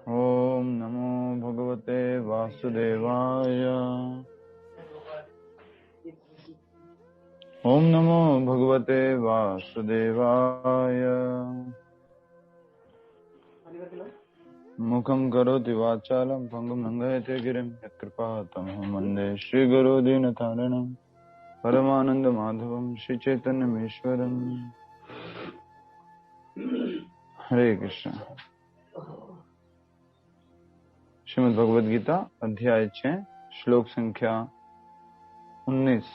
ओम नमो भगवते वासुदेवाय। ओम नमो भगवते वासुदेवाय। मुखं करोति वाचालं भंगुं लंघयते गिरिं यत्कृपातमहं वन्दे श्रीगुरो दीनतारिणं परमानन्दमाधवं श्रीचैतन्यमीश्वरम्। हरे कृष्ण। श्रीमद् भगवद गीता अध्याय 6 श्लोक संख्या 19।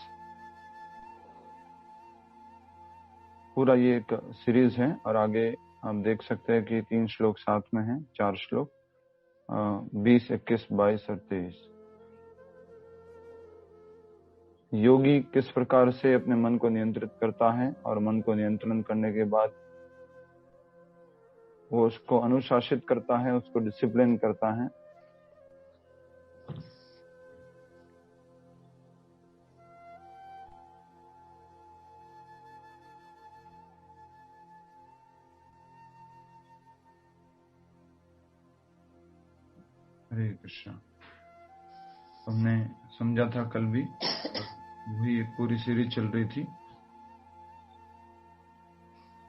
पूरा ये एक सीरीज है और आगे आप देख सकते हैं कि 3 श्लोक साथ में हैं, 4 श्लोक 20, 21, 22 और 23। योगी किस प्रकार से अपने मन को नियंत्रित करता है और मन को नियंत्रण करने के बाद वो उसको अनुशासित करता है, उसको डिसिप्लिन करता है। हरे कृष्ण। हमने समझा था कल भी, वही एक पूरी सीरीज चल रही थी।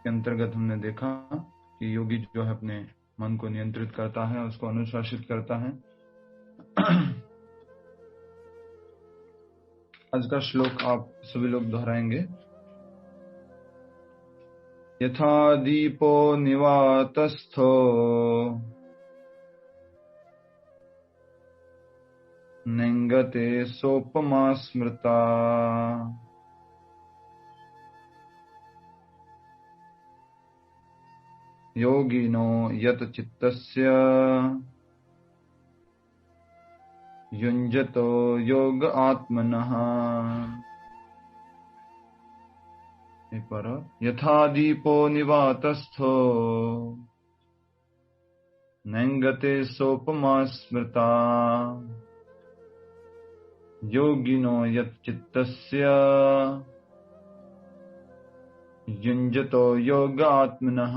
के अंतर्गत हमने देखा कि योगी जो है अपने मन को नियंत्रित करता है, उसको अनुशासित करता है। आज का श्लोक आप सभी लोग दोहराएंगे। यथा दीपो निवातस्थो नेंगते सोपमा स्मृता योगिनो यत चित्तस्य युञ्जतो योग आत्मनः। यथा दीपो निवातस्थो नेंगते सोपमा स्मृता योगिनो यत चित्तस्य युञ्जतो योग आत्मनः।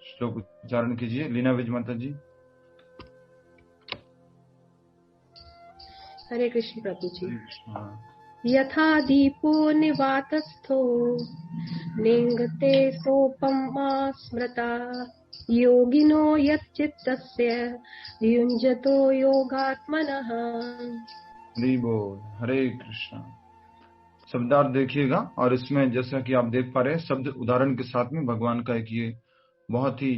श्लोक उच्चारण कीजिए लीना विज माता जी। हरे कृष्ण प्रभु जी। यथा दीपो निवातस्थो नेंगते सोपमा स्मृता योगिनो यच्चित्तस्य युञ्जतो योगात्मनः। हरि बोल। हरे कृष्ण। शब्दार्थ देखिएगा और इसमें जैसा कि आप देख पा रहे हैं, शब्द उदाहरण के साथ में भगवान का एक ये बहुत ही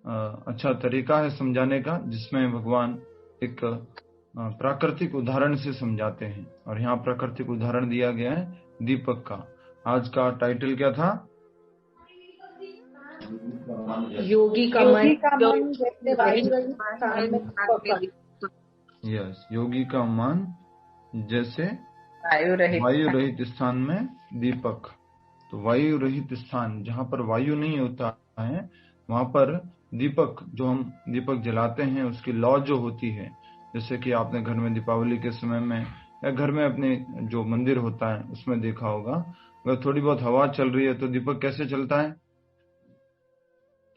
अच्छा तरीका है समझाने का, जिसमें भगवान एक प्राकृतिक उदाहरण से समझाते हैं। और यहाँ प्राकृतिक उदाहरण दिया गया है दीपक का। आज का टाइटल क्या था? योगी का मन जैसे वायु रहित स्थान में दीपक। यस, योगी का मन जैसे वायु रहित स्थान में दीपक। तो वायु रहित स्थान, जहाँ पर वायु नहीं होता है, वहां पर दीपक, जो हम दीपक जलाते हैं, उसकी लौ जो होती है, जैसे कि आपने घर में दीपावली के समय में या घर में अपने जो मंदिर होता है उसमें देखा होगा, अगर थोड़ी बहुत हवा चल रही है तो दीपक कैसे चलता है?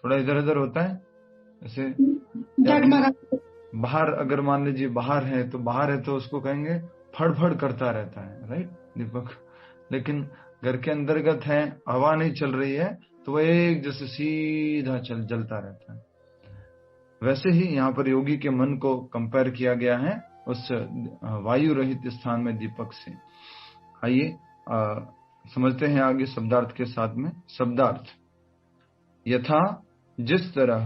थोड़ा इधर उधर होता है ऐसे। बाहर अगर मान लीजिए बाहर है तो उसको कहेंगे फड़फड़ करता रहता है, राइट, दीपक। लेकिन घर के अंतर्गत है, हवा नहीं चल रही है, तो वह एक जैसे सीधा जलता रहता है। वैसे ही यहाँ पर योगी के मन को कंपेयर किया गया है उस वायु रहित स्थान में दीपक से। आइए समझते हैं आगे शब्दार्थ के साथ में। शब्दार्थ: यथा, जिस तरह,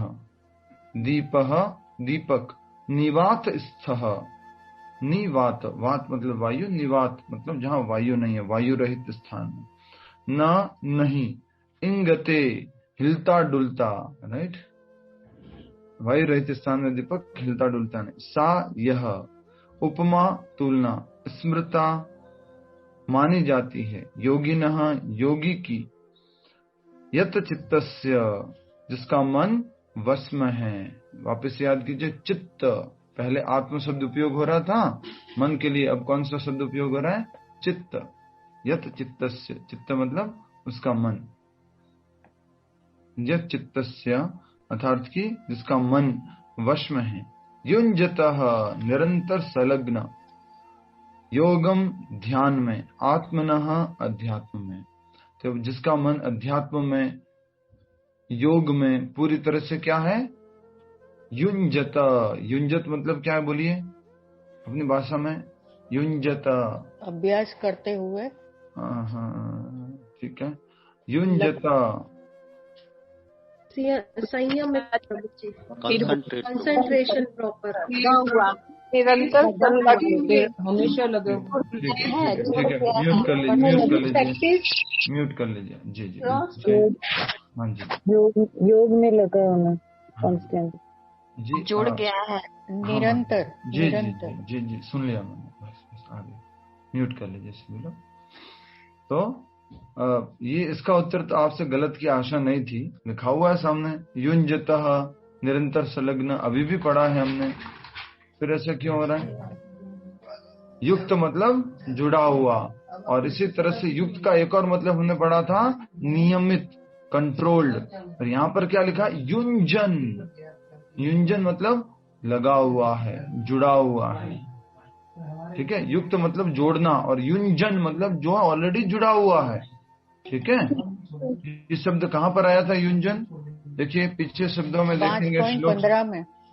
दीपक, निवात स्थः, निवात, वात मतलब वायु, निवात मतलब जहां वायु नहीं है, वायु रहित स्थान में। न, नहीं, इंगते, हिलता डुलता, राइट, वायु रहित स्थान में दीपक हिलता डुलता नहीं। सा, यह, उपमा, तुलना, स्मृता, मानी जाती है, योगिनः, योगी की, यत चित्तस्य, जिसका मन वश में है। वापस याद कीजिए, चित्त, पहले आत्म शब्द उपयोग हो रहा था मन के लिए, अब कौन सा शब्द उपयोग हो रहा है? चित्त। यत चित्तस्य, चित्त मतलब उसका मन, यत् चित्तस्य अर्थात कि जिसका मन वश में है, युञ्जतः निरंतर संलग्न, योगम ध्यान में, आत्मनः अध्यात्म में। तो जिसका मन अध्यात्म में, योग में पूरी तरह से क्या है, युञ्जत। युञ्जत मतलब क्या है, बोलिए अपनी भाषा में। युञ्जत अभ्यास करते हुए। हाँ ठीक है, युञ्जत संयम, कंसंट्रेशन प्रॉपर, निरंतर हमेशा लगे। ठीक है, म्यूट कर लीजिए, म्यूट कर लीजिए। जी जी हाँ जी, योग में लगा होना, कांस्टेंट जी जुड़ गया है, निरंतर। जी जी जी जी सुन लिया मैंने, बस आगे म्यूट कर लीजिए सभी लोग। तो ये इसका उत्तर तो आपसे गलत की आशा नहीं थी, लिखा हुआ है सामने, युञ्जतः निरंतर संलग्न, अभी भी पढ़ा है हमने, फिर ऐसा क्यों हो रहा है। युक्त मतलब जुड़ा हुआ, और इसी तरह से युक्त का एक और मतलब हमने पढ़ा था, नियमित, कंट्रोल्ड। और यहाँ पर क्या लिखा, युञ्जन। युञ्जन मतलब लगा हुआ है, जुड़ा हुआ है, ठीक है। युक्त मतलब जोड़ना, और युञ्जन मतलब जो ऑलरेडी जुड़ा हुआ है, ठीक है। ये शब्द कहाँ पर आया था, युञ्जन? देखिए पीछे शब्दों में देखेंगे, श्लोक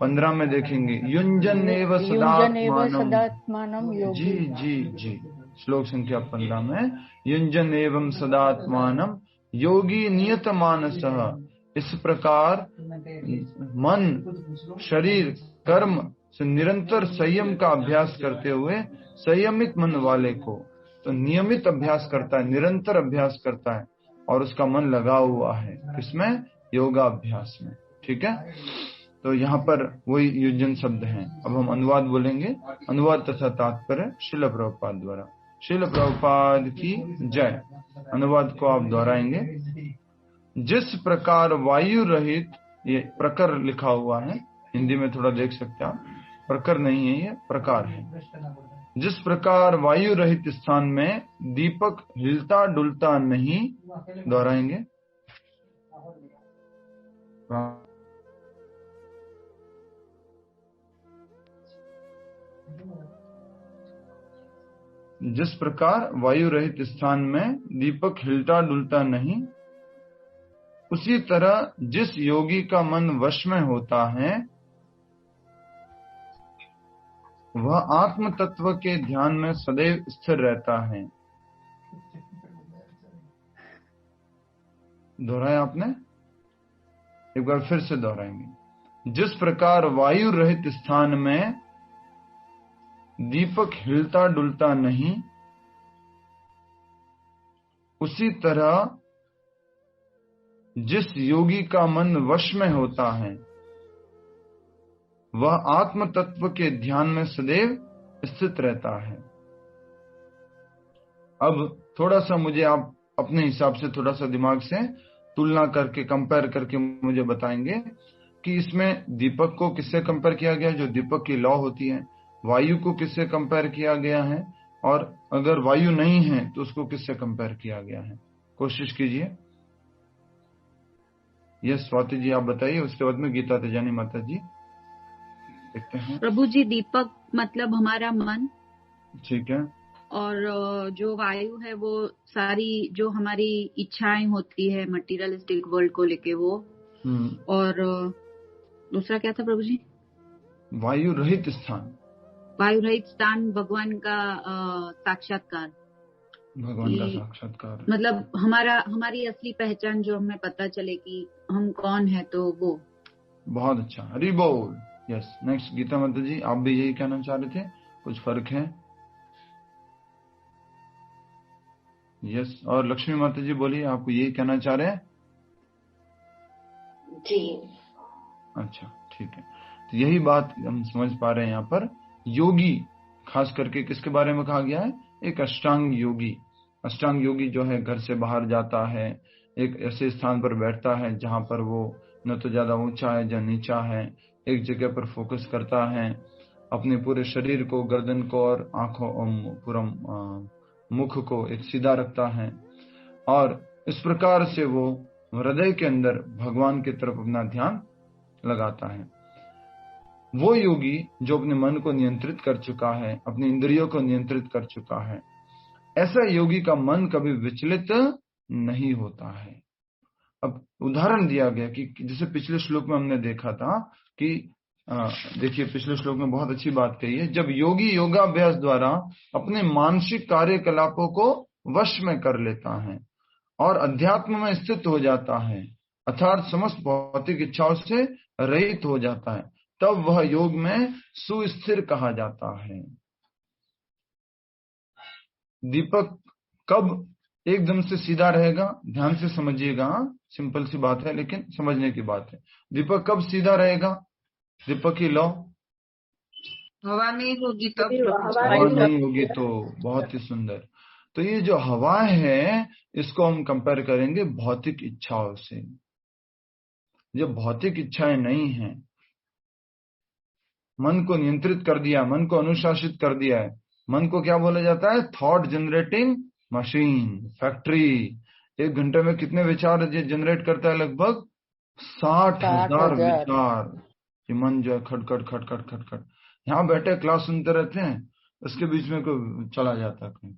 15 में देखेंगे, युञ्जन एव सदात्मानम। जी जी जी, श्लोक संख्या 15 में, युञ्जन एवं सदात्मानम योगी नियत मानसः। इस प्रकार मन, शरीर, कर्म से निरंतर संयम का अभ्यास करते हुए संयमित मन वाले को, तो नियमित अभ्यास करता है, निरंतर अभ्यास करता है, और उसका मन लगा हुआ है किसमें, योगाभ्यास में, ठीक है। तो यहाँ पर वही युञ्जन शब्द हैं। अब हम अनुवाद बोलेंगे, अनुवाद तथा तात्पर्य श्रील प्रभुपाद द्वारा। श्रील प्रभुपाद की जय। अनुवाद को आप दोहराएंगे। जिस प्रकार वायु रहित, ये प्रकर लिखा हुआ है, हिंदी में थोड़ा देख सकते हैं आप, प्रकर नहीं है, ये प्रकार है। जिस प्रकार वायु रहित स्थान में दीपक हिलता डुलता नहीं, दोहराएंगे। जिस प्रकार वायु रहित स्थान में दीपक हिलता डुलता नहीं, उसी तरह जिस योगी का मन वश में होता है, वह आत्म तत्व के ध्यान में सदैव स्थिर रहता है। दोहराया आपने, एक बार फिर से दोहराएंगे। जिस प्रकार वायु रहित स्थान में दीपक हिलता डुलता नहीं, उसी तरह जिस योगी का मन वश में होता है, वह आत्म तत्व के ध्यान में सदैव स्थित रहता है। अब थोड़ा सा मुझे आप अपने हिसाब से थोड़ा सा दिमाग से तुलना करके, कंपेयर करके मुझे बताएंगे कि इसमें दीपक को किससे कंपेयर किया गया, जो दीपक की लौ होती है, वायु को किससे कंपेयर किया गया है, और अगर वायु नहीं है तो उसको किससे कंपेयर किया गया है। कोशिश कीजिए। यस स्वाति जी आप बताइए, उसके बाद में गीता तेजानी माता जी देखते हैं। प्रभु जी, दीपक मतलब हमारा मन, ठीक है, और जो वायु है वो सारी जो हमारी इच्छाएं होती है मटेरियलिस्टिक वर्ल्ड को लेके वो, और दूसरा क्या था प्रभु जी? वायु रहित स्थान। वायु रहित स्थान भगवान का साक्षात्कार, भगवान का साक्षात्कार मतलब हमारी असली पहचान जो हमें पता चले कि हम कौन है, तो वो। बहुत अच्छा, हरि बोल। यस, नेक्स्ट गीता माता जी, आप भी यही कहना चाह रहे थे, कुछ फर्क है? यस, और लक्ष्मी माता जी बोलिए, आपको यही कहना चाह रहे हैं? जी अच्छा ठीक है, तो यही बात हम समझ पा रहे हैं। यहाँ पर योगी खास करके किसके बारे में कहा गया है? एक अष्टांग योगी। अष्टांग योगी जो है घर से बाहर जाता है, एक ऐसे स्थान पर बैठता है जहां पर वो न तो ज्यादा ऊंचा है या नीचा है, एक जगह पर फोकस करता है, अपने पूरे शरीर को, गर्दन को और आंखों, पूरा मुख को एक सीधा रखता है, और इस प्रकार से वो हृदय के अंदर भगवान की तरफ अपना ध्यान लगाता है। वो योगी जो अपने मन को नियंत्रित कर चुका है, अपनी इंद्रियों को नियंत्रित कर चुका है, ऐसा योगी का मन कभी विचलित नहीं होता है। अब उदाहरण दिया गया कि जैसे पिछले श्लोक में हमने देखा था कि देखिए पिछले श्लोक में बहुत अच्छी बात कही है, जब योगी योगाभ्यास द्वारा अपने मानसिक कार्यकलापों को वश में कर लेता है और अध्यात्म में स्थित हो जाता है, अर्थात समस्त भौतिक इच्छाओं से रहित हो जाता है, तब वह योग में सुस्थिर कहा जाता है। दीपक कब एकदम से सीधा रहेगा, ध्यान से समझिएगा, सिंपल सी बात है लेकिन समझने की बात है। दीपक कब सीधा रहेगा? दीपक की लो हवा नहीं होगी तब, हवा नहीं होगी तो। बहुत ही सुंदर। तो ये जो हवा है इसको हम कंपेयर करेंगे भौतिक इच्छाओं से। जब भौतिक इच्छाएं नहीं है, मन को नियंत्रित कर दिया, मन को अनुशासित कर दिया है, मन को क्या बोला जाता है? Thought generating machine, factory. 1 घंटे में कितने विचार जनरेट करता है? लगभग 60,000 विचार। कि मन जो है खटखट खटखट खटखट, यहाँ बैठे क्लास सुनते रहते हैं, उसके बीच में कोई चला जाता है, कहीं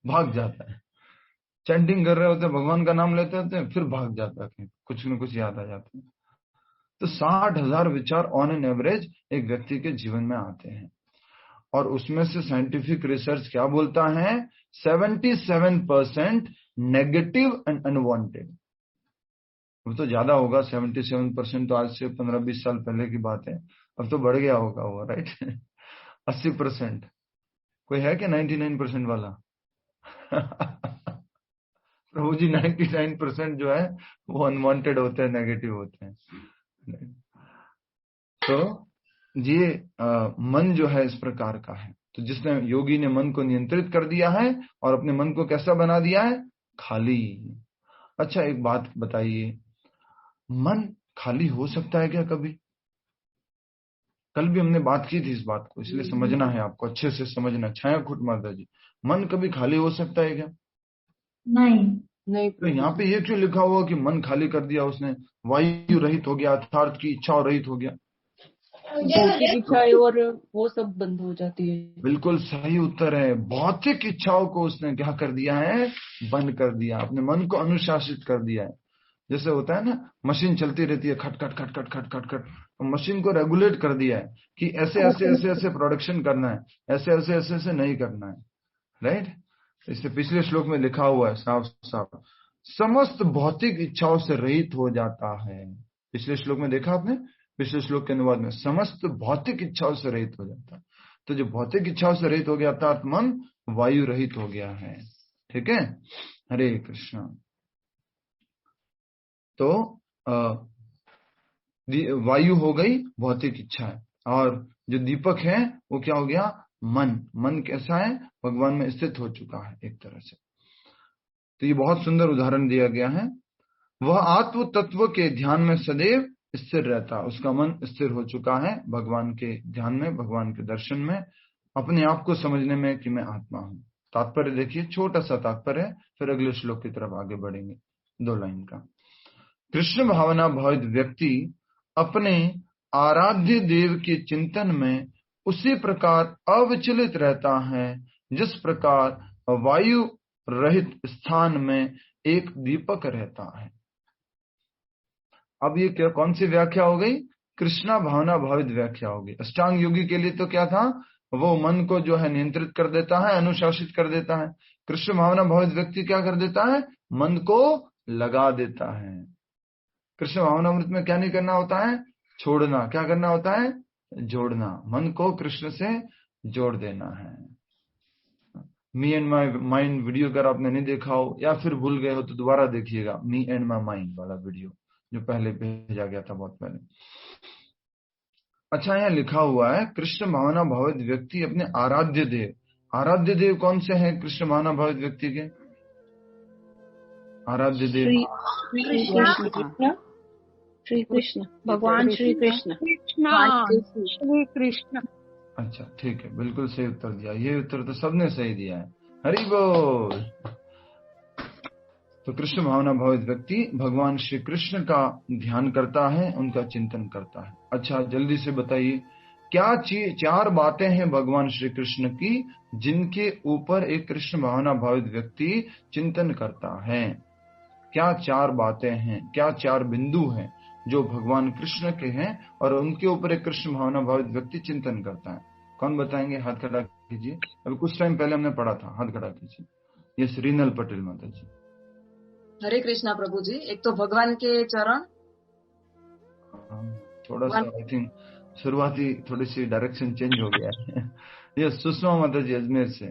भाग जाता है, चैंटिंग कर रहे होते हैं, भगवान का नाम लेते होते हैं, फिर भाग जाता है, कुछ न कुछ याद आ जाता है। तो 60,000 विचार ऑन एन एवरेज एक व्यक्ति के जीवन में आते हैं। और उसमें से साइंटिफिक रिसर्च क्या बोलता है? 77% नेगेटिव एंड अनवांटेड। वो तो ज्यादा होगा, 77% तो आज से 15-20 साल पहले की बात है, अब तो बढ़ गया होगा वो, राइट? 80%। कोई है क्या 99% वाला? प्रभु जी 99% जो है वो अनवांटेड होते हैं, नेगेटिव होते हैं। तो ये मन जो है इस प्रकार का है। तो जिसने योगी ने मन को नियंत्रित कर दिया है और अपने मन को कैसा बना दिया है? खाली। अच्छा एक बात बताइए, मन खाली हो सकता है क्या कभी? कल भी हमने बात की थी इस बात को, इसलिए समझना है आपको, अच्छे से समझना। छाया खुट माता जी, मन कभी खाली हो सकता है क्या? नहीं। तो यहाँ पे ये क्यों लिखा हुआ कि मन खाली कर दिया उसने, वायु रहित हो गया, अर्थात की इच्छा रहित हो गया? भौतिक इच्छाएं और वो सब बंद हो जाती है। बिल्कुल सही उत्तर है। भौतिक इच्छाओं को उसने क्या कर दिया है? बंद कर दिया, अपने मन को अनुशासित कर दिया है। जैसे होता है ना, मशीन चलती रहती है, खट खट खट खट खट खट खट, मशीन को रेगुलेट कर दिया है कि ऐसे ऐसे ऐसे ऐसे प्रोडक्शन करना है, ऐसे ऐसे ऐसे ऐसे नहीं करना है, राइट? इससे पिछले श्लोक में लिखा हुआ है साफ साफ, समस्त भौतिक इच्छाओं से रहित हो जाता है। पिछले श्लोक में देखा आपने? पिछले श्लोक के अनुवाद में समस्त भौतिक इच्छाओं से रहित हो जाता है। तो जो भौतिक इच्छाओं से रहित हो गया अर्थात मन वायु रहित हो गया है। ठीक है, हरे कृष्णा। तो वायु हो गई भौतिक इच्छा है, और जो दीपक है वो क्या हो गया? मन। मन कैसा है? भगवान में स्थित हो चुका है एक तरह से। तो ये बहुत सुंदर उदाहरण दिया गया है। वह आत्म तत्व के ध्यान में सदैव स्थिर रहता, उसका मन स्थिर हो चुका है भगवान के ध्यान में, भगवान के दर्शन में, अपने आप को समझने में कि मैं आत्मा हूं। तात्पर्य देखिए, छोटा सा तात्पर्य, फिर अगले श्लोक की तरफ आगे बढ़ेंगे। 2 लाइन का। कृष्ण भावना भावित व्यक्ति अपने आराध्य देव के चिंतन में उसी प्रकार अविचलित रहता है जिस प्रकार वायु रहित स्थान में एक दीपक रहता है। अब ये क्या, कौन सी व्याख्या हो गई? कृष्णा भावना भावित व्याख्या होगी। अष्टांग योगी के लिए तो क्या था? वो मन को जो है नियंत्रित कर देता है, अनुशासित कर देता है। कृष्ण भावना भावित व्यक्ति क्या कर देता है? मन को लगा देता है। कृष्ण भावनामृत में क्या नहीं करना होता है? छोड़ना। क्या करना होता है? जोड़ना। मन को कृष्ण से जोड़ देना है। Me and my mind video अगर आपने नहीं देखा हो या फिर भूल गए हो तो दोबारा देखिएगा, मी एंड माई माइंड वाला वीडियो जो पहले भेजा गया था बहुत पहले। अच्छा, यहाँ लिखा हुआ है कृष्ण भावना भावित व्यक्ति अपने आराध्य देव। आराध्य देव कौन से हैं कृष्ण भावना भावित व्यक्ति के? आराध्य देव श्री कृष्ण, भगवान श्री कृष्ण, श्री कृष्ण। अच्छा ठीक है, बिल्कुल सही उत्तर दिया। ये उत्तर तो सबने सही दिया है, हरि बोल। तो कृष्ण भावना भावित व्यक्ति भगवान श्री कृष्ण का ध्यान करता है, उनका चिंतन करता है। अच्छा, जल्दी से बताइए, क्या चार बातें हैं भगवान श्री कृष्ण की जिनके ऊपर एक कृष्ण भावना भावित व्यक्ति चिंतन करता है? क्या चार बातें हैं, क्या चार बिंदु हैं जो भगवान कृष्ण के हैं और उनके ऊपर एक कृष्ण भावना भावित व्यक्ति चिंतन करता है? कौन बताएंगे? हाथ खड़ा कीजिए। अभी कुछ टाइम पहले हमने पढ़ा था, हाथ खड़ा कीजिए। ये श्रीनल पटेल माता जी। हरे कृष्णा प्रभु जी। एक तो भगवान के चरण, थोड़ा सा आई थिंक शुरुआती थोड़ी सी डायरेक्शन चेंज हो गया है। ये सुषमा माता जी अजमेर से,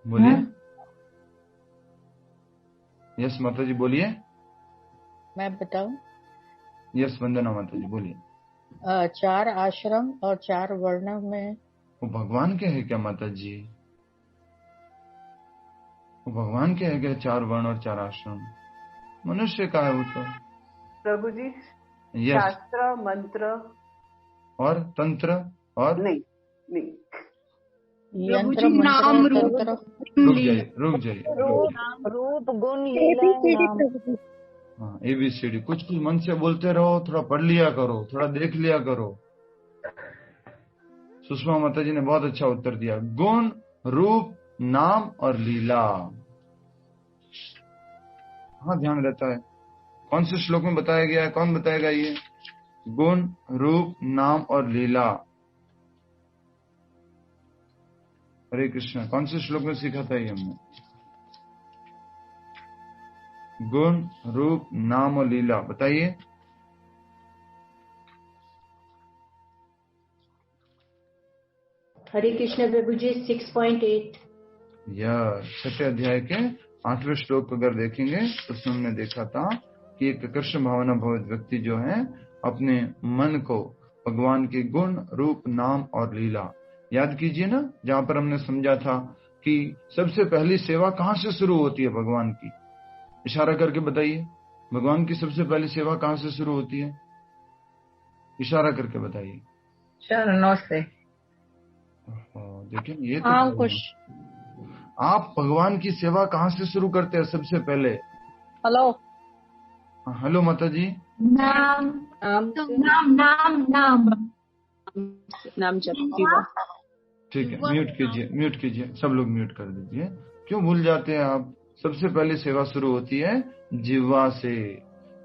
बोलिए। यस माता जी बोलिए। मैं बताऊं? यस वंदना माता जी बोलिए। 4 आश्रम और 4 वर्ण में वो भगवान के है क्या माता जी? वो भगवान के है क्या 4 वर्ण और 4 आश्रम? मनुष्य का है वो तो प्रभु जी। यस। शास्त्र, मंत्र और तंत्र और नहीं यंत्र, नाम, रुक जाइए। रूप, गुण, लीला, नाम। हाँ, ABCD। कुछ मन से बोलते रहो, थोड़ा पढ़ लिया करो, थोड़ा देख लिया करो। सुषमा माता जी ने बहुत अच्छा उत्तर दिया। गुण, रूप, नाम और लीला। हाँ, ध्यान रहता है। कौन से श्लोक में बताया गया है? कौन बताएगा ये? गुण, रूप, नाम और लीला। हरे कृष्ण। कौन से श्लोक में सीखा था ये हमने? गुण, रूप, नाम और लीला, बताइए। हरे कृष्ण प्रभु जी 6.8। यह 6 अध्याय के 8वें श्लोक को अगर देखेंगे तो उसमें हमने देखा था कि एक कृष्ण भावना भावित व्यक्ति जो है अपने मन को भगवान के गुण, रूप, नाम और लीला, याद कीजिए ना, जहां पर हमने समझा था कि सबसे पहली सेवा कहां से शुरू होती है भगवान की? इशारा करके बताइए, भगवान की सबसे पहली सेवा कहां से शुरू होती है? इशारा करके बताइए। चरणों से। देखिए ये तो आप भगवान की सेवा कहां से शुरू करते हैं सबसे पहले? हेलो। हेलो माता जी। नाम जप। ठीक है, म्यूट कीजिए, सब लोग म्यूट कर दीजिए। क्यों भूल जाते हैं आप? सबसे पहले सेवा शुरू होती है जिह्वा से।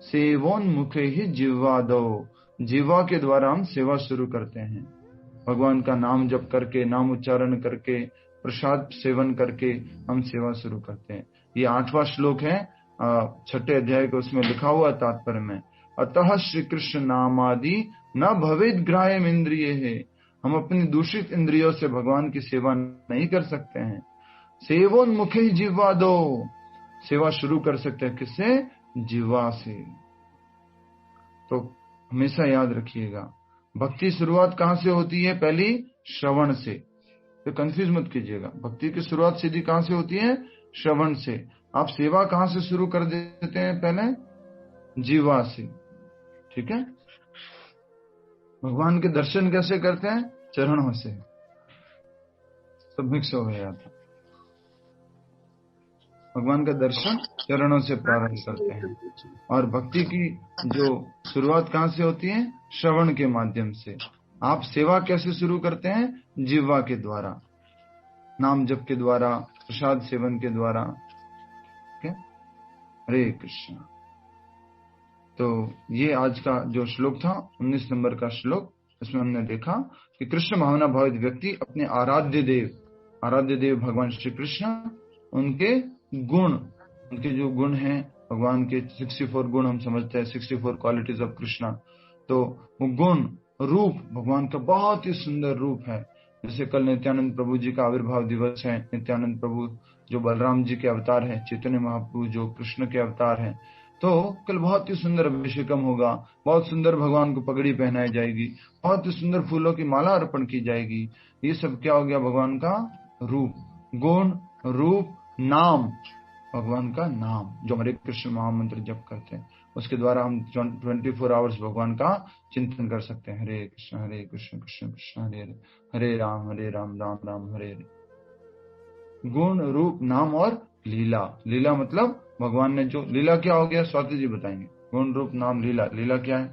सेवोन्मुखे ही जिह्वा दो। जिह्वा के द्वारा हम सेवा शुरू करते हैं। भगवान का नाम जप करके, नाम उच्चारण करके, प्रसाद सेवन करके हम सेवा शुरू करते हैं। ये 8वां श्लोक है 6 अध्याय को, उसमें लिखा हुआ तात्पर्य में, अतः श्री कृष्ण नामादि न भवेद ग्राह्यम इंद्रिय है। हम अपनी दूषित इंद्रियों से भगवान की सेवा नहीं कर सकते हैं। सेवोन्मुखे ही जिह्वा दो। सेवा शुरू कर सकते हैं किससे? जिह्वा से। तो हमेशा याद रखिएगा, भक्ति शुरुआत कहां से होती है? पहली श्रवण से। तो कंफ्यूज मत कीजिएगा, भक्ति की शुरुआत सीधी कहां से होती है? श्रवण से। आप सेवा कहां से शुरू कर देते हैं? पहले जिह्वा से। ठीक है। भगवान के दर्शन कैसे करते हैं? चरणों से। सब मिक्स हो गया था। भगवान का दर्शन चरणों से प्रारंभ करते हैं। और भक्ति की जो शुरुआत कहां से होती है? श्रवण के माध्यम से। आप सेवा कैसे शुरू करते हैं? जिह्वा के द्वारा, नाम जप के द्वारा, प्रसाद सेवन के द्वारा। हरे कृष्ण। तो ये आज का जो श्लोक था 19 नंबर का श्लोक, इसमें हमने देखा कि कृष्ण भावना भावित व्यक्ति अपने आराध्य देव भगवान श्री कृष्ण, उनके गुण, उनके जो गुण हैं भगवान के 64 गुण हम समझते हैं, 64 क्वालिटीज ऑफ कृष्णा। तो वो गुण, रूप भगवान का बहुत ही सुंदर रूप है। जैसे कल नित्यानंद प्रभु जी का आविर्भाव दिवस है। नित्यानंद प्रभु जो बलराम जी के अवतार है, चैतन्य महाप्रभु जो कृष्ण के अवतार हैं। तो कल बहुत ही सुंदर अभिषेकम होगा, बहुत सुंदर भगवान को पगड़ी पहनाई जाएगी, बहुत ही सुंदर फूलों की माला अर्पण की जाएगी। ये सब क्या हो गया? भगवान का रूप, गुण, रूप, नाम, भगवान का नाम जो हमारे कृष्ण महामंत्र जप करते हैं, उसके द्वारा हम 24 आवर्स भगवान का चिंतन कर सकते हैं। हरे कृष्ण कृष्ण कृष्ण हरे हरे, हरे राम राम राम हरे हरे। गुण रूप नाम और लीला। लीला मतलब भगवान ने जो लीला, क्या हो गया स्वाति जी बताएंगे। गुण रूप नाम लीला, लीला क्या है?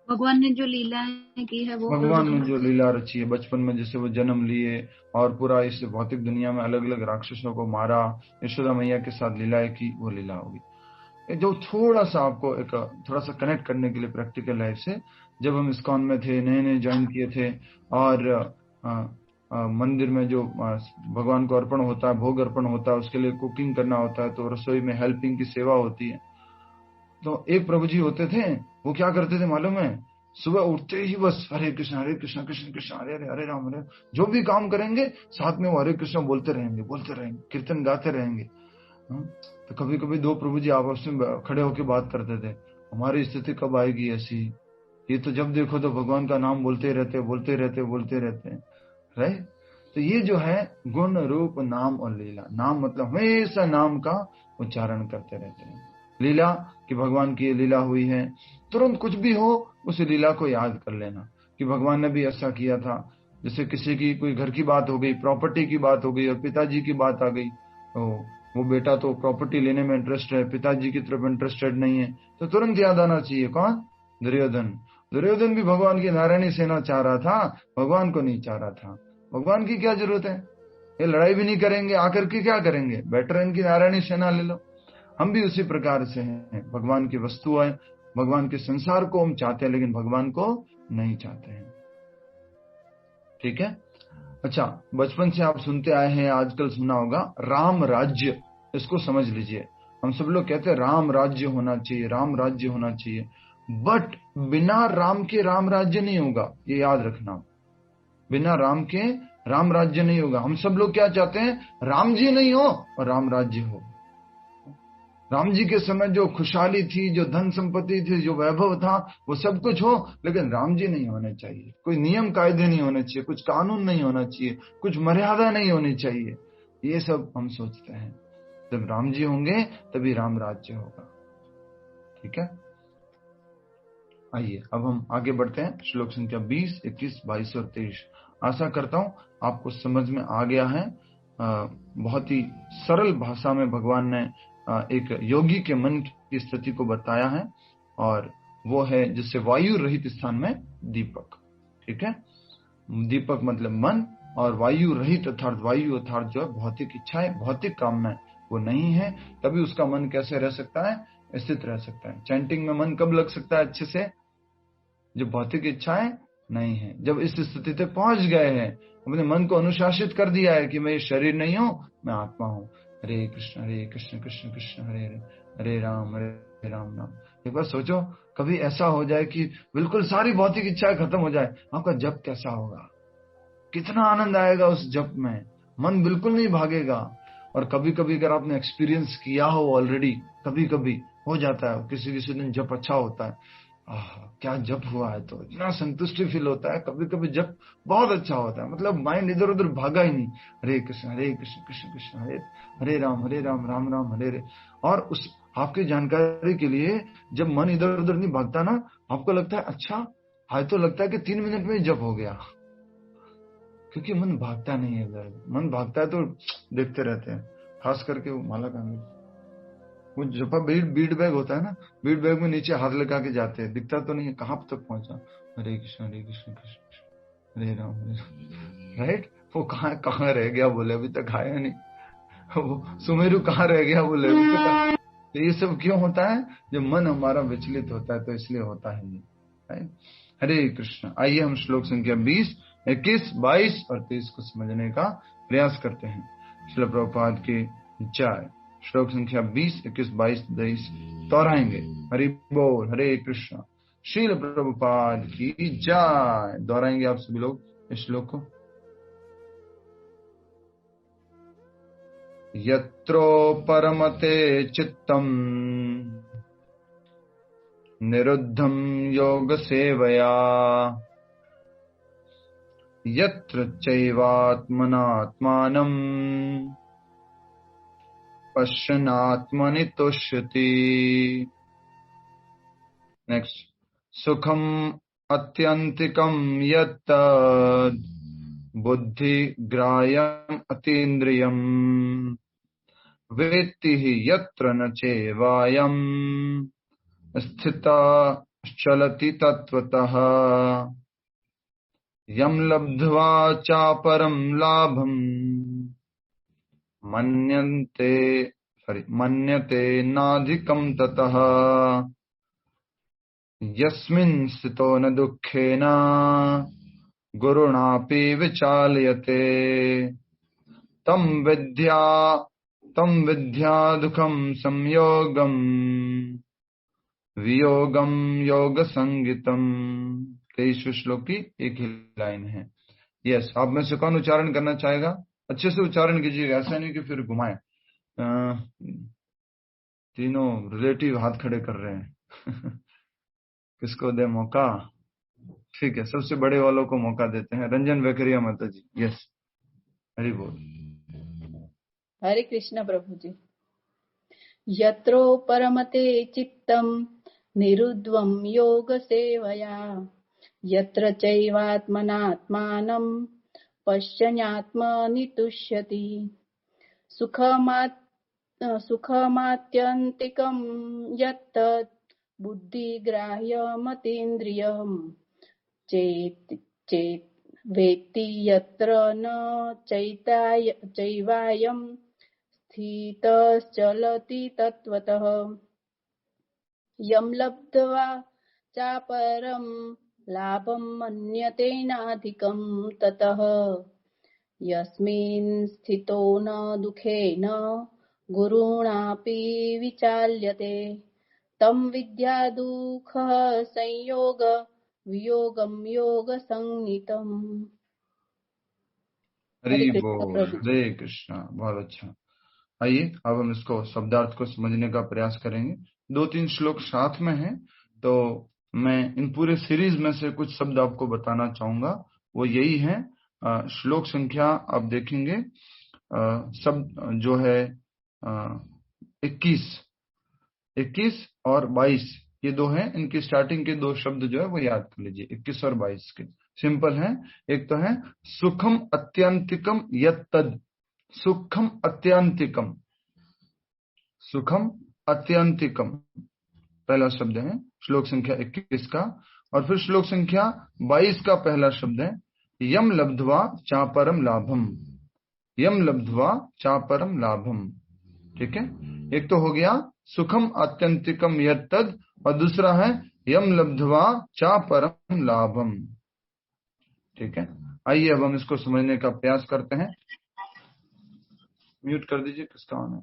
भगवान ने जो लीलाएं की है वो, भगवान ने जो लीला रची है बचपन में, जैसे वो जन्म लिए और पूरा इस भौतिक दुनिया में अलग अलग राक्षसों को मारा, यशोदा मैया के साथ लीलाएं की, वो लीला होगी। जो थोड़ा सा आपको एक थोड़ा सा कनेक्ट करने के लिए प्रैक्टिकल लाइफ से, जब हम इस्कॉन में थे, नए नए ज्वाइन किए थे, और मंदिर में जो भगवान को अर्पण होता है, भोग अर्पण होता है, उसके लिए कुकिंग करना होता है, तो रसोई में हेल्पिंग की सेवा होती है। तो एक प्रभु जी होते थे, वो क्या करते थे मालूम है? सुबह उठते ही बस हरे कृष्ण कृष्ण कृष्ण हरे हरे, हरे राम हरे, जो भी काम करेंगे साथ में वो हरे कृष्ण बोलते रहेंगे, कीर्तन गाते रहेंगे। तो कभी कभी दो प्रभु जी आपस में खड़े होकर बात करते थे, हमारी स्थिति कब आएगी ऐसी, ये तो जब देखो तो भगवान का नाम बोलते रहते राइट। तो ये जो है गुण रूप नाम और लीला। नाम मतलब हमेशा नाम का उच्चारण करते रहते हैं। लीला कि भगवान की ये लीला हुई है, तुरंत कुछ भी हो उस लीला को याद कर लेना कि भगवान ने भी ऐसा किया था। जैसे किसी की कोई घर की बात हो गई, प्रॉपर्टी की बात हो गई और पिताजी की बात आ गई, तो वो बेटा तो प्रॉपर्टी लेने में इंटरेस्ट है, पिताजी की तरफ इंटरेस्टेड नहीं है, तो तुरंत याद आना चाहिए कौन? दुर्योधन। दुर्योधन भी भगवान की नारायणी सेना चाह रहा था, भगवान को नहीं चाह रहा था। भगवान की क्या जरूरत है, ये लड़ाई भी नहीं करेंगे, आकर के क्या करेंगे, बेटर इनकी नारायणी सेना ले लो। हम भी उसी प्रकार से हैं, भगवान की वस्तु है, भगवान के संसार को हम चाहते हैं लेकिन भगवान को नहीं चाहते हैं। ठीक है। अच्छा, बचपन से आप सुनते आए हैं, आजकल सुना होगा राम राज्य, इसको समझ लीजिए। हम सब लोग कहते हैं राम राज्य होना चाहिए, राम राज्य होना चाहिए, बट बिना राम के राम राज्य नहीं होगा, ये याद रखना। बिना राम के राम राज्य नहीं होगा। हम सब लोग क्या चाहते हैं, राम जी नहीं हो और राम राज्य हो। राम जी के समय जो खुशहाली थी, जो धन संपत्ति थी, जो वैभव था, वो सब कुछ हो, लेकिन राम जी नहीं होने चाहिए। कोई नियम कायदे नहीं होने चाहिए, कुछ कानून नहीं होना चाहिए, कुछ मर्यादा नहीं होनी चाहिए। ये सब हम सोचते हैं। जब राम जी होंगे तभी राम राज्य होगा। ठीक है। आइए अब हम आगे बढ़ते हैं। श्लोक संख्या 20, 21, 22 और 23। आशा करता हूं आपको समझ में आ गया है। बहुत ही सरल भाषा में भगवान ने एक योगी के मन की स्थिति को बताया है, और वो है जिससे वायु रहित स्थान में दीपक। ठीक है। दीपक मतलब मन, और वायु रहित अर्थात वायु अर्थात जो है भौतिक इच्छाएं, भौतिक कामनाएं वो नहीं है, तभी उसका मन कैसे रह सकता है, स्थित रह सकता है। चैंटिंग में मन कब लग सकता है अच्छे से, जब भौतिक इच्छाएं नहीं है, जब इस स्थिति तक पहुंच गए हैं, अपने मन को अनुशासित कर दिया है कि मैं ये शरीर नहीं हूं, मैं आत्मा हूं। हरे कृष्ण कृष्ण कृष्ण हरे हरे, हरे राम राम। एक बार सोचो, कभी ऐसा हो जाए कि बिल्कुल सारी भौतिक इच्छाएं खत्म हो जाए, आपका जप कैसा होगा, कितना आनंद आएगा उस जप में, मन बिल्कुल नहीं भागेगा। और कभी कभी अगर आपने एक्सपीरियंस किया हो ऑलरेडी, कभी कभी हो जाता है, किसी दिन जप अच्छा होता है, क्या जप हुआ है, तो इतना संतुष्टि फील होता है। कभी कभी जप बहुत अच्छा होता है, मतलब माइंड इधर उधर भागा ही नहीं, हरे कृष्ण कृष्ण कृष्ण हरे हरे राम राम राम हरे हरे। और उस आपकी जानकारी के लिए, जब मन इधर उधर नहीं भागता ना, आपको लगता है अच्छा है, तो लगता है कि 3 मिनट में जप हो गया, क्योंकि मन भागता नहीं है इधर। मन भागता है तो देखते रहते हैं, खास करके वो माला का वो जब बीड बैग होता है ना, बीड बैग में नीचे हाथ लगा के जाते हैं, दिखता तो नहीं है कहां तक पहुंचा, हरे कृष्ण कृष्ण हरे राम राइट। वो कहाँ रह गया बोले, अभी तक आया नहीं, वो सुमेरु कहाँ रह गया बोले, अभी तक। तो ये सब क्यों होता है, जब मन हमारा विचलित होता है, तो इसलिए होता है ये, राइट। हरे कृष्ण। आइए हम श्लोक संख्या 20, 21, 22 और 23 को समझने का प्रयास करते हैं। श्रील प्रभुपाद की जय। श्लोक संख्या 20, 21, 22, 23 दोहराएंगे। हरि बोल, हरे कृष्ण। श्रील प्रभुपाद की जय। दोहराएंगे आप सभी लोग इस श्लोक को। यत्रो परमते चित्तम निरुद्धं योग सेवया, यत्र चैवात्मनात्मानं पश्यन्नात्मनि तुष्यति। नेक्स्ट। सुखम अत्यंतिकं यत्तद् बुद्धि ग्राह्यम् अतीन्द्रियम् वेत्ति हि यत्र न चैवायम् स्थितः चलति तत्त्वतः यम् लब्ध्वा चापरं लाभम् मन्यते नाधिकं ततः यस्मिन् स्थितो न दुःखेन गुरुणापि विचाल्यते तं विद्या दुःखं संयोगम् वियोगम योग संगीतम। 23वें श्लोक की एक ही लाइन है। यस, आप में से कौन उच्चारण करना चाहेगा? अच्छे से उच्चारण कीजिएगा, ऐसा नहीं कि फिर घुमाए। तीनों रिलेटिव हाथ खड़े कर रहे हैं। किसको दे मौका? ठीक है, सबसे बड़े वालों को मौका देते हैं। रंजन वेकरिया माता जी। यस, हरि बोल। हरे कृष्ण प्रभु जी। यत्रो परमते चित्तम निरुद्ध्वं योग सेवया यत्र चैवात्मनात्मानं पश्यन्यात्मनि तुष्यति सुखमात्यन्तिकं यत्तत् बुद्धिग्राह्यमतीन्द्रियं चेत् वेत्ति यत्र न चैवायं स्थितश्चलति तत्त्वतः यं लब्ध्वा चापरं लाभं मन्यते नाधिकं ततः यस्मिन् स्थितो न दुःखेन गुरुणापि विचाल्यते तं विद्या दुःखः संयोग वियोगं योग संगीतम्। हरि बोल। हरे कृष्णा। बहुत अच्छा। आइए अब हम इसको शब्दार्थ को समझने का प्रयास करेंगे। 2-3 श्लोक साथ में हैं, तो मैं इन पूरे सीरीज में से कुछ शब्द आपको बताना चाहूंगा। वो यही है, श्लोक संख्या आप देखेंगे शब्द जो है 21 और 22, ये दो हैं। इनकी स्टार्टिंग के दो शब्द जो है वो याद कर लीजिए, 21 और 22 के। सिंपल है। एक तो है सुखम अत्यंतिकम यत्तद। सुखम अत्यंतिकम, सुखम अत्यंतिकम पहला शब्द है श्लोक संख्या 21 का। और फिर श्लोक संख्या 22 का पहला शब्द है यम लब्ध्वा चापरम लाभम। यम लब्ध्वा चापरम लाभम। ठीक है, एक तो हो गया सुखम अत्यंतिकम यत्तद, और दूसरा है यम लब्ध्वा चापरम लाभम। ठीक है, आइए अब हम इसको समझने का प्रयास करते हैं। म्यूट कर दीजिए, किसका ऑन है?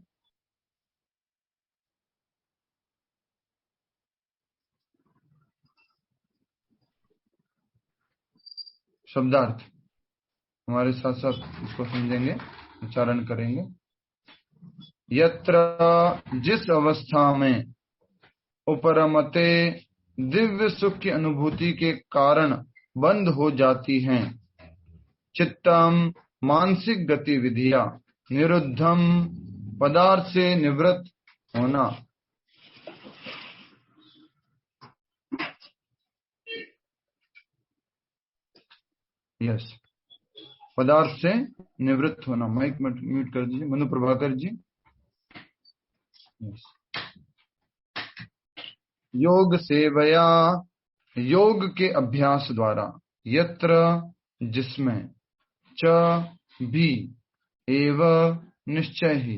शब्दार्थ हमारे साथ साथ इसको समझेंगे, उच्चारण करेंगे। यत्र, जिस अवस्था में उपरमते दिव्य सुख की अनुभूति के कारण बंद हो जाती हैं चित्तम मानसिक गतिविधियां, निरुद्धम पदार्थ से निवृत्त होना। यस, पदार्थ से निवृत्त होना। माइक म्यूट कर दीजिए मनु प्रभाकर जी। यस। योग सेवया, योग के अभ्यास द्वारा, यत्र जिसमें, च भी, एव निश्चय ही,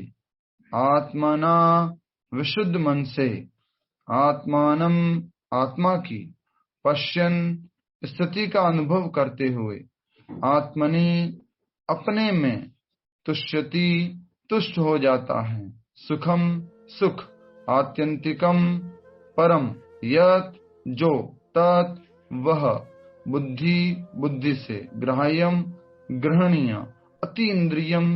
आत्मना विशुद्ध मन से, आत्मानम आत्मा की, पश्यन स्थिति का अनुभव करते हुए, आत्मनि अपने में, तुष्यति तुष्ट हो जाता है, सुखम सुख, आत्यंतिकम परम, यत जो, तत् वह, बुद्धि से, ग्राह्यम ग्रहणीय, अति इंद्रियम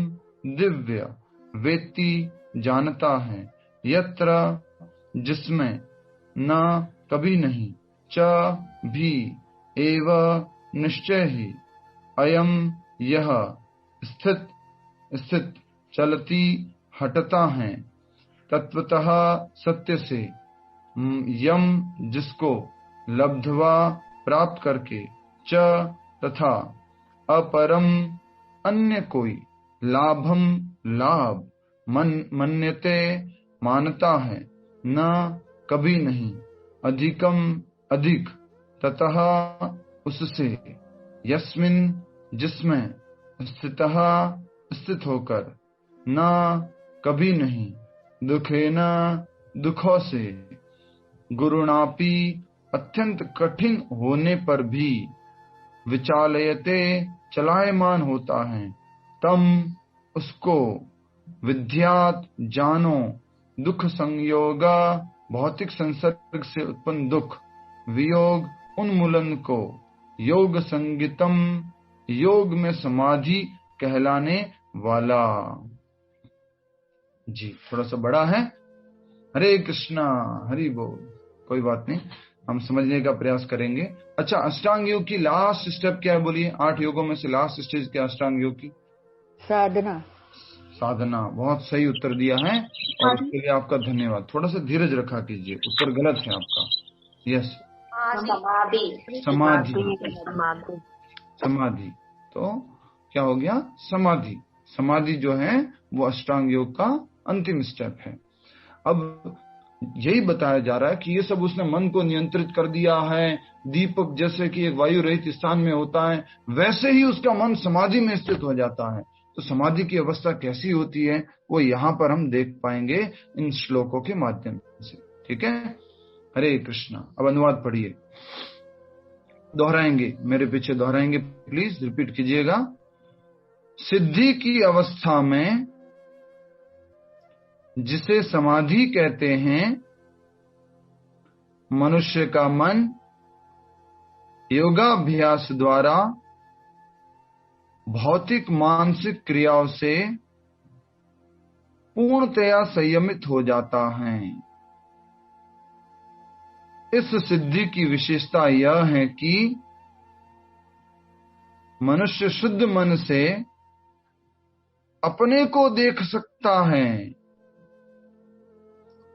दिव्य, वेत्ति जानता है, यत्र जिसमें, न कभी नहीं, च भी, एव निश्चय ही, अयम यह, स्थित चलती हटता है, तत्वतः सत्य से, यम जिसको, लब्ध्वा प्राप्त करके, च तथा, अपरम अन्य कोई, लाभम लाभ, मन्यते मानता है, न कभी नहीं, अधिकम अधिक, ततः उससे, यस्मिन जिसमें, स्थितः स्थित होकर, न कभी नहीं, दुखेन दुखों से, गुरुणापि अत्यंत कठिन होने पर भी, विचालयते चलायमान होता है, तम उसको, विद्यात जानो, दुख संयोगा भौतिक संसर्ग से उत्पन्न दुख, वियोग उन्मूलन को, योग संगीतम योग में समाधि कहलाने वाला। जी थोड़ा सा बड़ा है। हरे कृष्णा, हरि बोल। कोई बात नहीं, हम समझने का प्रयास करेंगे। अच्छा, अष्टांग योग की लास्ट स्टेप क्या है बोलिए? 8 योगों में से लास्ट स्टेज क्या अष्टांग योग की? साधना। साधना, बहुत सही उत्तर दिया है और उसके लिए आपका धन्यवाद। थोड़ा सा धीरज रखा कीजिए, उत्तर गलत है आपका। यस, समाधि। समाधि तो क्या हो गया? समाधि। समाधि जो है वो अष्टांग योग का अंतिम स्टेप है। अब यही बताया जा रहा है कि ये सब उसने मन को नियंत्रित कर दिया है। दीपक जैसे कि एक वायु रहित स्थान में होता है, वैसे ही उसका मन समाधि में स्थित हो जाता है। तो समाधि की अवस्था कैसी होती है वो यहाँ पर हम देख पाएंगे इन श्लोकों के माध्यम से। ठीक है, हरे कृष्णा। अब अनुवाद पढ़िए, दोहराएंगे, मेरे पीछे दोहराएंगे, प्लीज रिपीट कीजिएगा। सिद्धि की अवस्था में जिसे समाधि कहते हैं, मनुष्य का मन योगाभ्यास द्वारा भौतिक मानसिक क्रियाओं से पूर्णतया संयमित हो जाता है। इस सिद्धि की विशेषता यह है कि मनुष्य शुद्ध मन से अपने को देख सकता है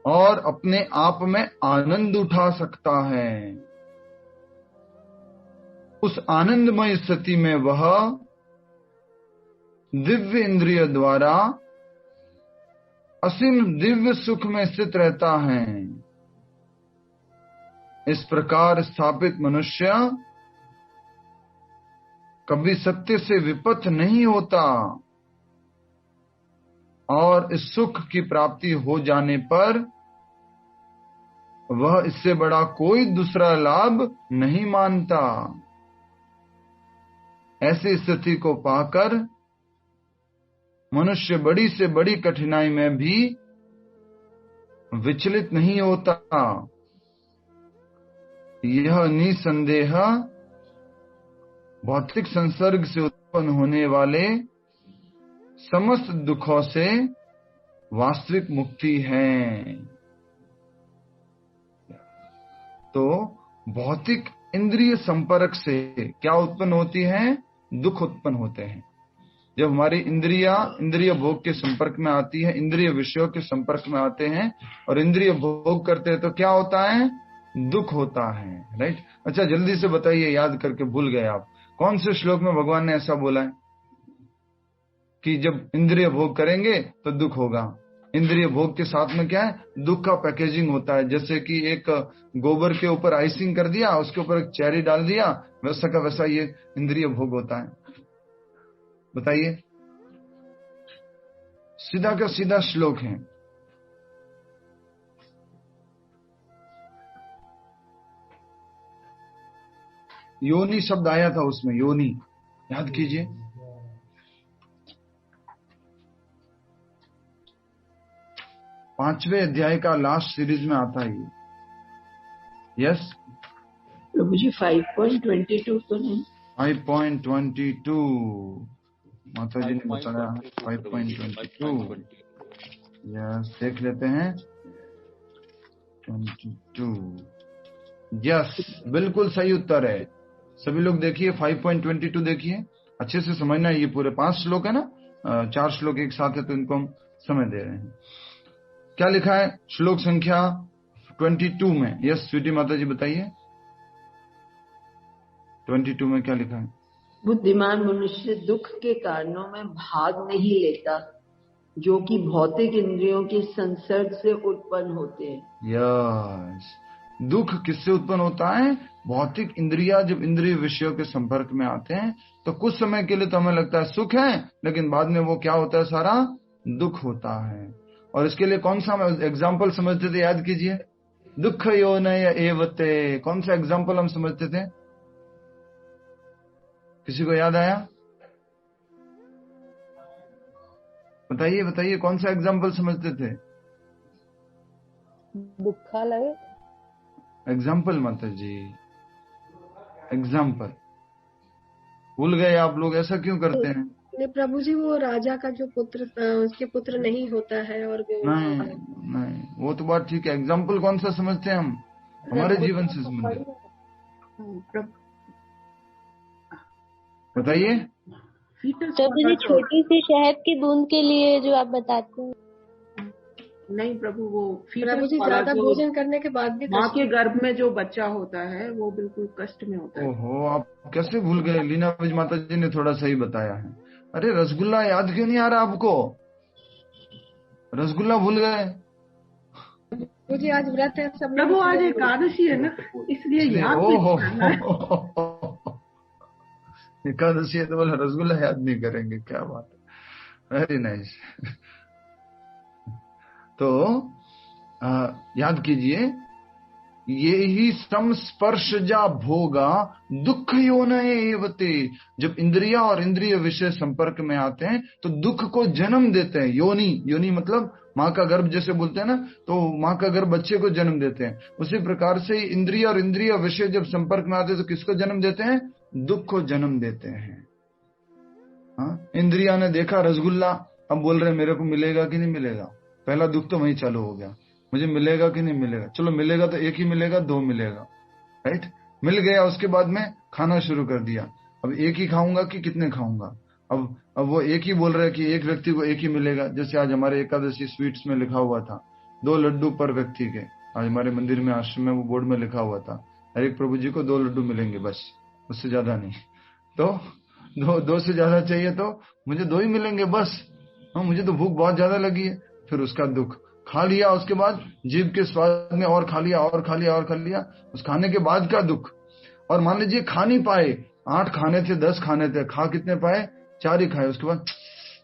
और अपने आप में आनंद उठा सकता है। उस आनंदमय स्थिति में वह दिव्य इंद्रिय द्वारा असीम दिव्य सुख में स्थित रहता है। इस प्रकार स्थापित मनुष्य कभी सत्य से विपथ नहीं होता और इस सुख की प्राप्ति हो जाने पर वह इससे बड़ा कोई दूसरा लाभ नहीं मानता। ऐसी स्थिति को पाकर मनुष्य बड़ी से बड़ी कठिनाई में भी विचलित नहीं होता। यह निसंदेह भौतिक संसर्ग से उत्पन्न होने वाले समस्त दुखों से वास्तविक मुक्ति है। तो भौतिक इंद्रिय संपर्क से क्या उत्पन्न होती है? दुख उत्पन्न होते हैं। जब हमारी इंद्रिय भोग के संपर्क में आती है, इंद्रिय विषयों के संपर्क में आते हैं और इंद्रिय भोग करते हैं, तो क्या होता है? दुख होता है। राइट। अच्छा, जल्दी से बताइए, याद करके भूल गए आप, कौन से श्लोक में भगवान ने ऐसा बोला है कि जब इंद्रिय भोग करेंगे तो दुख होगा? इंद्रिय भोग के साथ में क्या है? दुख का पैकेजिंग होता है। जैसे कि एक गोबर के ऊपर आइसिंग कर दिया, उसके ऊपर एक चेरी डाल दिया, वैसा का वैसा ये इंद्रिय भोग होता है। बताइए, सीधा का सीधा श्लोक है। योनि शब्द आया था उसमें, योनि, याद कीजिए। पांचवें अध्याय का लास्ट सीरीज में आता है ये। यस प्रभु जी, 5.22 तो नहीं? 5.22 माता जी ने बताया। 5.22 यस, देख लेते हैं। 22 यस, बिल्कुल सही उत्तर है। सभी लोग देखिए, 5.22 देखिए, अच्छे से समझना है। ये पूरे 5 श्लोक है ना, 4 श्लोक एक साथ है तो इनको हम समय दे रहे हैं। क्या लिखा है श्लोक संख्या 22 में? यस स्वीटी माता जी बताइए, 22 में क्या लिखा है? बुद्धिमान मनुष्य दुख के कारणों में भाग नहीं लेता, जो कि भौतिक इंद्रियों के संसर्ग से उत्पन्न होते हैं। यस, दुख किससे उत्पन्न होता है? भौतिक इंद्रिया जब इंद्रिय विषयों के संपर्क में आते हैं तो कुछ समय के लिए तो हमें लगता है सुख है, लेकिन बाद में वो क्या होता है? सारा दुख होता है। और इसके लिए कौन सा एग्जाम्पल समझते थे? याद कीजिए, दुख योनय एवते। कौन सा एग्जाम्पल हम समझते थे? किसी को याद आया? बताइए बताइए, कौन सा एग्जाम्पल समझते थे? दुखालय एग्जाम्पल माता जी, एग्जाम्पल भूल गए आप लोग, ऐसा क्यों करते हैं? प्रभु जी, वो राजा का जो पुत्र, उसके पुत्र नहीं होता है और नहीं, वो तो बात ठीक है। एग्जाम्पल कौन सा समझते हैं हम? हमारे जीवन से संबंधित बताइए। प्रभु जी, छोटी सी शहद की बूंद के लिए जो आप बताते हैं। नहीं प्रभु, वो प्रभु जी ज्यादा भोजन करने के बाद भी माँ के गर्भ में जो बच्चा होता है वो बिल्कुल कष्ट में होता है। ओहो, आप कैसे भूल गए? लीना विज माता जी ने थोड़ा सही बताया है। अरे रसगुल्ला याद क्यों नहीं आ रहा आपको? रसगुल्ला भूल गए? मुझे आज व्रत है सब। प्रभु आज एकादशी है ना, इसलिए याद एकादशी है तो बोला रसगुल्ला याद नहीं करेंगे, क्या बात है, वेरी नाइस। तो याद कीजिए, ये ही संस्पर्शजा भोगा दुख योनये एवते। जब इंद्रिया और इंद्रिय विषय संपर्क में आते हैं तो दुख को जन्म देते हैं। योनि मतलब माँ का गर्भ, जैसे बोलते हैं ना, तो माँ का गर्भ बच्चे को जन्म देते हैं। उसी प्रकार से इंद्रिय और इंद्रिय विषय जब संपर्क में आते हैं तो किसको जन्म देते हैं? दुख को जन्म देते हैं। हाँ, इंद्रिया ने देखा रसगुल्ला, अब बोल रहे मेरे को मिलेगा कि नहीं मिलेगा। पहला दुख तो वहीं चालू हो गया, मुझे मिलेगा कि नहीं मिलेगा। चलो मिलेगा तो एक ही मिलेगा, दो मिलेगा, राइट? मिल गया, उसके बाद में खाना शुरू कर दिया। अब एक ही खाऊंगा कि कितने खाऊंगा? अब वो एक ही बोल रहा है कि एक व्यक्ति को एक ही मिलेगा। जैसे आज हमारे एकादशी स्वीट्स में लिखा हुआ था 2 लड्डू पर व्यक्ति के। आज हमारे मंदिर में, आश्रम में वो बोर्ड में लिखा हुआ था, हर एक प्रभु जी को 2 लड्डू मिलेंगे, बस, उससे ज्यादा नहीं। तो दो से ज्यादा चाहिए तो मुझे 2 ही मिलेंगे बस। हाँ, मुझे तो भूख बहुत ज्यादा लगी है। फिर उसका दुख, खा लिया, उसके बाद जीभ के स्वाद में और खा लिया और खा लिया और खा लिया, उस खाने के बाद का दुख। और मान लीजिए खा नहीं पाए, 8 खाने थे, 10 खाने थे, खा कितने पाए? 4 ही खाए। उसके बाद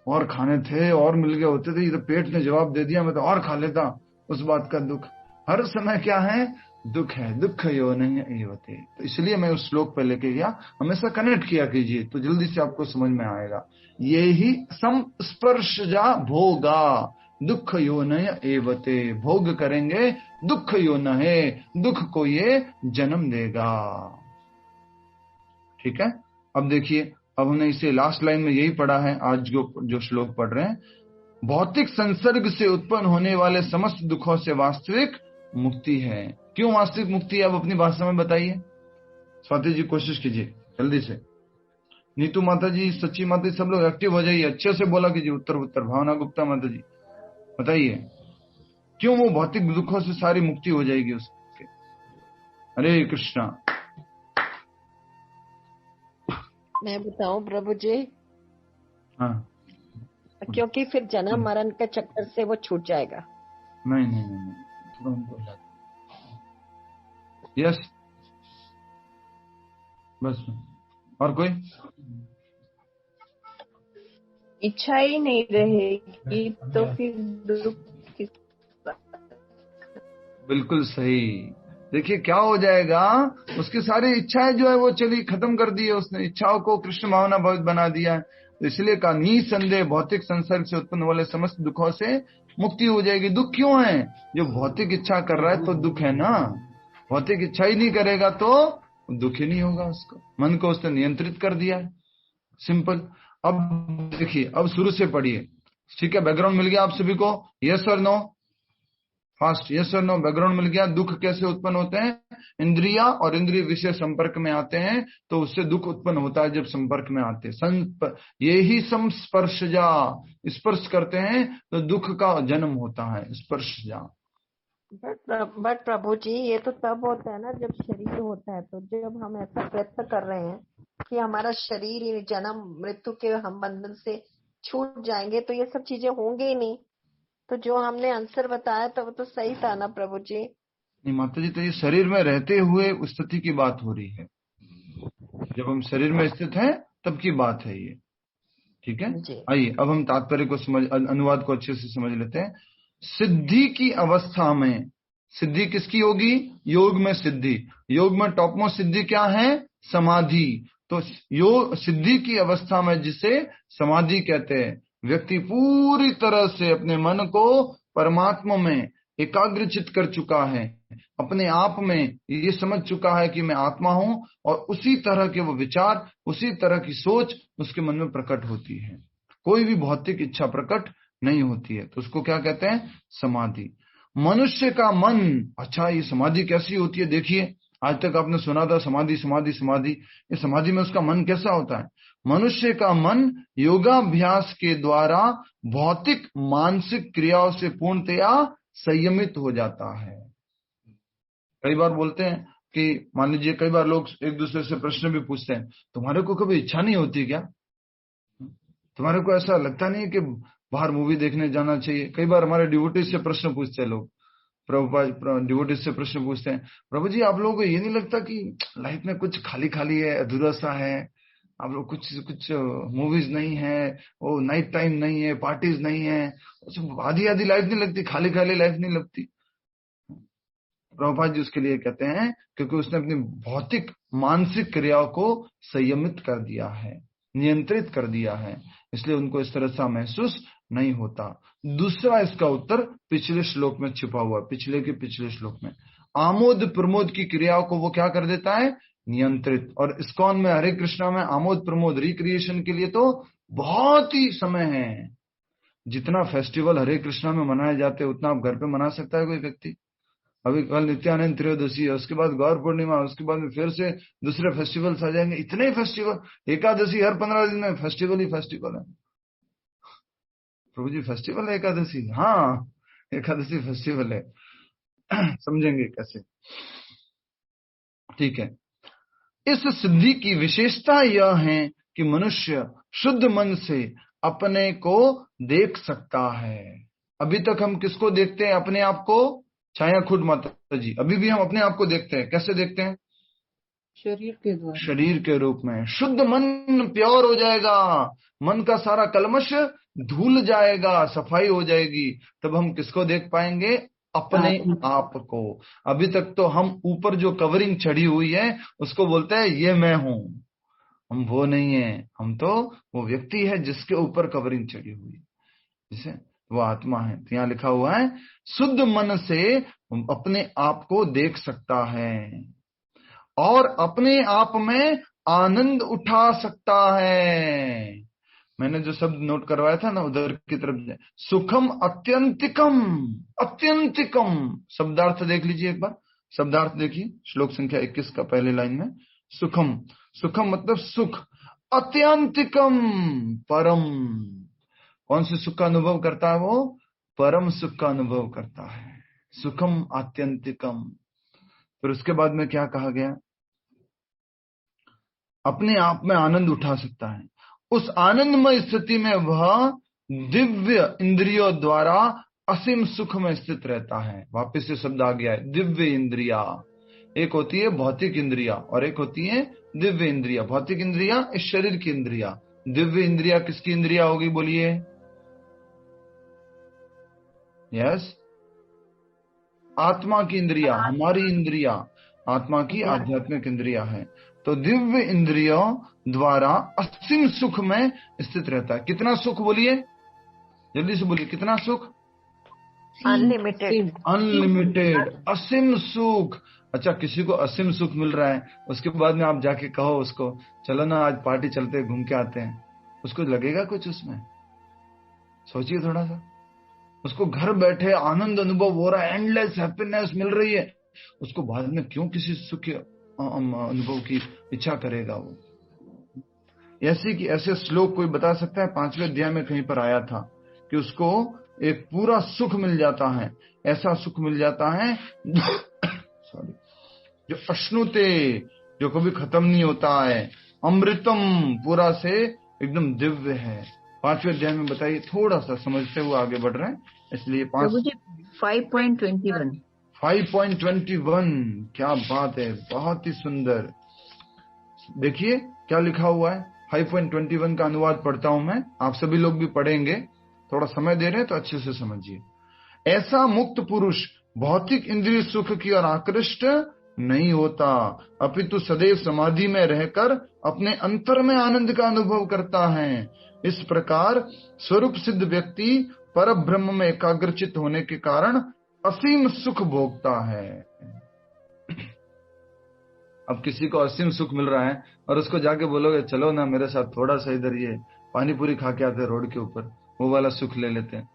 और खाने थे और मिल गए होते थे, ये तो पेट ने जवाब दे दिया, मैं तो और खा लेता, उस बात का दुख। हर समय क्या है? दुख है। दुख योनय एवते। तो इसलिए मैं उस श्लोक पे लेके गया, हमेशा कनेक्ट किया कीजिए तो जल्दी से आपको समझ में आएगा। ये ही संस्पर्शजा भोगा दुख योनय एवते। भोग करेंगे दुख योनय, दुख को ये जन्म देगा। ठीक है, अब देखिए, अब हमने इसे लास्ट लाइन में यही पढ़ा है आज जो श्लोक पढ़ रहे हैं। भौतिक संसर्ग से उत्पन्न होने वाले समस्त दुखों से वास्तविक मुक्ति है। क्यों वास्तविक मुक्ति है? अब अपनी भाषा में बताइए। स्वाति जी कोशिश कीजिए जल्दी से। नीतू माता जी, सच्ची माता जी, सब लोग एक्टिव हो जाइए, अच्छे से बोला कीजिए। उत्तर भावना गुप्ता माता जी बताइए, क्यों वो भौतिक दुखों से सारी मुक्ति हो जाएगी उसके? हरे कृष्णा। मैं बताऊं प्रभु जी? हाँ, क्योंकि फिर जन्म मरण के चक्कर से वो छूट जाएगा। नहीं, यस, बस। और कोई इच्छा ही नहीं रहेगी तो फिर दुख। बिल्कुल सही। देखिए क्या हो जाएगा, उसकी सारी इच्छाएं जो है वो चली, खत्म कर दी है उसने, इच्छाओं को कृष्ण भावना भावित बना दिया है। तो इसलिए का निसंदेह भौतिक संसर्ग से उत्पन्न वाले समस्त दुखों से मुक्ति हो जाएगी। दुख क्यों है? जो भौतिक इच्छा कर रहा है तो दुख है ना। भौतिक इच्छा ही नहीं करेगा तो दुख ही नहीं होगा उसको। मन को उसने नियंत्रित कर दिया है, सिंपल। अब देखिए, अब शुरू से पढ़िए, ठीक है? बैकग्राउंड मिल गया आप सभी को? यस और नो? फास्ट, यस और नो? बैकग्राउंड मिल गया। दुख कैसे उत्पन्न होते हैं? इंद्रिया और इंद्रिय विषय संपर्क में आते हैं तो उससे दुख उत्पन्न होता है जब संपर्क में आते हैं। ये ही संस्पर्शजा, स्पर्श करते हैं तो दुख का जन्म होता है। स्पर्शजा, बट प्रभु जी, ये तो तब होता है ना जब शरीर होता है। तो जब हम ऐसा प्रयत्न कर रहे हैं कि हमारा शरीर जन्म मृत्यु के हम बंधन से छूट जाएंगे, तो ये सब चीजें होंगी ही नहीं। तो जो हमने आंसर बताया था वो तो सही था ना प्रभु जी? नहीं माता जी, तो ये शरीर में रहते हुए उस स्थिति की बात हो रही है। जब हम शरीर में स्थित हैं तब की बात है ये। ठीक है, आइए अब हम तात्पर्य को समझ, अनुवाद को अच्छे से समझ लेते हैं। सिद्धि की अवस्था में, सिद्धि किसकी होगी? योग में सिद्धि। योग में टॉप मोस्ट सिद्धि क्या है? समाधि। तो योग सिद्धि की अवस्था में जिसे समाधि कहते हैं, व्यक्ति पूरी तरह से अपने मन को परमात्मा में एकाग्रचित कर चुका है, अपने आप में ये समझ चुका है कि मैं आत्मा हूं, और उसी तरह के वो विचार, उसी तरह की सोच उसके मन में प्रकट होती है। कोई भी भौतिक इच्छा प्रकट नहीं होती है। तो उसको क्या कहते हैं? समाधि। मनुष्य का मन, अच्छा ये समाधि कैसी होती है? देखिए, आज तक आपने सुना था समाधि समाधि समाधि। ये समाधि में उसका मन कैसा होता है? मनुष्य का मन योगाभ्यास के द्वारा भौतिक मानसिक क्रियाओं से पूर्णतया संयमित हो जाता है। कई बार बोलते हैं कि मान लीजिए, कई बार लोग एक दूसरे से प्रश्न भी पूछते हैं, तुम्हारे को कभी इच्छा नहीं होती क्या? तुम्हारे को ऐसा लगता नहीं है कि बाहर मूवी देखने जाना चाहिए? कई बार हमारे डिवोटीज से प्रश्न पूछते हैं लोग, प्रभुपाद डिवोटीज से प्रश्न पूछते हैं, प्रभु जी आप लोगों को ये नहीं लगता कि लाइफ में कुछ खाली खाली है, अधूरा सा है? आप लोग कुछ मूवीज नहीं है, वो नाइट टाइम नहीं है, पार्टीज नहीं है, आधी आधी लाइफ नहीं लगती, खाली खाली लाइफ नहीं लगती? प्रभुपाद जी उसके लिए कहते हैं क्योंकि उसने अपनी भौतिक मानसिक क्रियाओं को संयमित कर दिया है, नियंत्रित कर दिया है, इसलिए उनको इस तरह सा महसूस नहीं होता। दूसरा इसका उत्तर पिछले श्लोक में छिपा हुआ है, पिछले श्लोक में आमोद प्रमोद की क्रियाओं को वो क्या कर देता है? नियंत्रित। और इस्कॉन में, हरे कृष्णा में आमोद प्रमोद रिक्रिएशन के लिए तो बहुत ही समय है। जितना फेस्टिवल हरे कृष्णा में मनाए जाते हैं उतना आप घर पे मना सकता है कोई व्यक्ति? अभी कल नित्यानंद त्रयोदशी है, उसके बाद गौर पूर्णिमा, उसके बाद में फिर से दूसरे फेस्टिवल्स आ जाएंगे। इतने फेस्टिवल, एकादशी हर 15 दिन में फेस्टिवल ही फेस्टिवल है। प्रभु जी फेस्टिवल है एकादशी? हाँ, एकादशी फेस्टिवल है। समझेंगे कैसे? ठीक है। इस सिद्धि की विशेषता यह है कि मनुष्य शुद्ध मन से अपने को देख सकता है। अभी तक हम किसको देखते हैं? अपने आप को। छाया खुद माता जी, अभी भी हम अपने आप को देखते हैं। कैसे देखते हैं? शरीर के द्वारा, शरीर के रूप में। शुद्ध मन प्योर हो जाएगा, मन का सारा कलमश धुल जाएगा, सफाई हो जाएगी, तब हम किसको देख पाएंगे? अपने आप को। अभी तक तो हम ऊपर जो कवरिंग चढ़ी हुई है उसको बोलते हैं ये मैं हूं। हम वो नहीं है, हम तो वो व्यक्ति है जिसके ऊपर कवरिंग चढ़ी हुई है, जिसे वो आत्मा है। तो यहाँ लिखा हुआ है शुद्ध मन से अपने आप को देख सकता है और अपने आप में आनंद उठा सकता है। मैंने जो शब्द नोट करवाया था ना उधर की तरफ, सुखम अत्यंतिकम। अत्यंतिकम शब्दार्थ देख लीजिए एक बार, शब्दार्थ देखिए श्लोक संख्या 21 का पहले लाइन में। सुखम, सुखम मतलब सुख, अत्यंतिकम परम। कौन से सुख का अनुभव करता है वो? परम सुख का अनुभव करता है। सुखम आत्यंतिकम। फिर उसके बाद में क्या कहा गया? अपने आप में आनंद उठा सकता है। उस आनंदमय स्थिति में वह दिव्य इंद्रियों द्वारा असीम सुख में स्थित रहता है। वापस से शब्द आ गया है, दिव्य इंद्रिया। एक होती है भौतिक इंद्रिया और एक होती है दिव्य इंद्रिया। भौतिक इंद्रिया इस शरीर की इंद्रिया, दिव्य इंद्रिया किसकी इंद्रिया होगी? बोलिए। यस, आत्मा की इंद्रिया, हमारी इंद्रिया आत्मा की आध्यात्मिक इंद्रिया है। तो दिव्य इंद्रियों द्वारा असीम सुख में स्थित रहता है। कितना सुख? बोलिए, जल्दी से बोलिए, कितना सुख? अनलिमिटेड। अनलिमिटेड, असीम सुख। अच्छा, किसी को असीम सुख मिल रहा है, उसके बाद में आप जाके कहो उसको चलो ना आज पार्टी चलते घूम के आते हैं, उसको लगेगा कुछ उसमें? सोचिए थोड़ा सा। उसको घर बैठे आनंद अनुभव हो रहा है, एंडलेस हैप्पीनेस मिल रही है, उसको बाद में क्यों किसी सुख अनुभव की इच्छा करेगा वो? ऐसे श्लोक कोई बता सकता है? 5वें अध्याय में कहीं पर आया था कि उसको एक पूरा सुख मिल जाता है, ऐसा सुख मिल जाता है सॉरी, जो अश्नुते, जो कभी खत्म नहीं होता है, अमृतम, पूरा से एकदम दिव्य है। 5वें अध्याय में बताइए, थोड़ा सा समझते हुए आगे बढ़ रहे हैं, इसलिए 5.21 क्या बात है, बहुत ही सुंदर। देखिए क्या लिखा हुआ है। 5.21 का अनुवाद पढ़ता हूं मैं, आप सभी लोग भी पढ़ेंगे, थोड़ा समय दे रहे हैं तो अच्छे से समझिए। ऐसा मुक्त पुरुष भौतिक इंद्रिय सुख की ओर आकृष्ट नहीं होता, अपितु सदैव समाधि में रहकर अपने अंतर में आनंद का अनुभव करता है। इस प्रकार स्वरूप सिद्ध व्यक्ति पर ब्रह्म में एकाग्रचित होने के कारण असीम सुख भोगता है। अब किसी को असीम सुख मिल रहा है और उसको जाके बोलोगे चलो ना मेरे साथ थोड़ा सा इधर ये पानी पूरी खा के आते रोड के ऊपर, वो वाला सुख ले लेते हैं,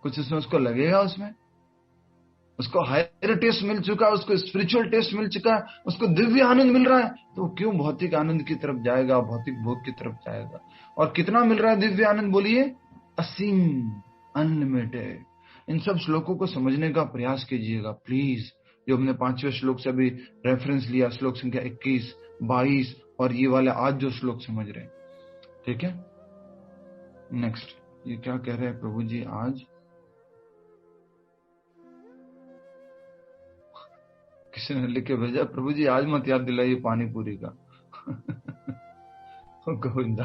कुछ उसमें उसको लगेगा? उसमें उसको हायर टेस्ट मिल चुका है, उसको स्पिरिचुअल टेस्ट मिल चुका है, उसको दिव्य आनंद मिल रहा है, तो क्यों भौतिक आनंद की तरफ जाएगा, भौतिक भोग की तरफ जाएगा? और कितना मिल रहा है दिव्य आनंद, बोलिए? असीम, अनलिमिटेड। इन सब श्लोकों को समझने का प्रयास कीजिएगा प्लीज, जो हमने 5वें श्लोक से अभी रेफरेंस लिया, श्लोक संख्या 21, 22 और ये वाले आज जो श्लोक समझ रहे हैं, ठीक है। नेक्स्ट, ये क्या कह रहे हैं प्रभु जी आज? किसी ने लिख के भेजा, प्रभु जी आज मत याद दिलाइए पानी पूरी का गोविंदा,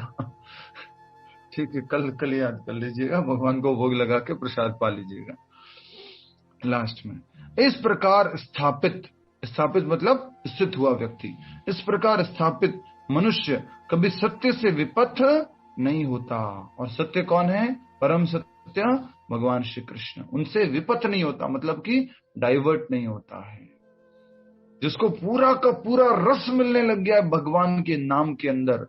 ठीक है, कल याद कर लीजिएगा, भगवान को भोग लगा के प्रसाद पा लीजिएगा लास्ट में। इस प्रकार स्थापित मतलब स्थित हुआ व्यक्ति, इस प्रकार स्थापित मनुष्य कभी सत्य से विपथ नहीं होता। और सत्य कौन है? परम सत्य भगवान श्री कृष्ण, उनसे विपथ नहीं होता, मतलब कि डाइवर्ट नहीं होता है। जिसको पूरा का पूरा रस मिलने लग गया है भगवान के नाम के अंदर,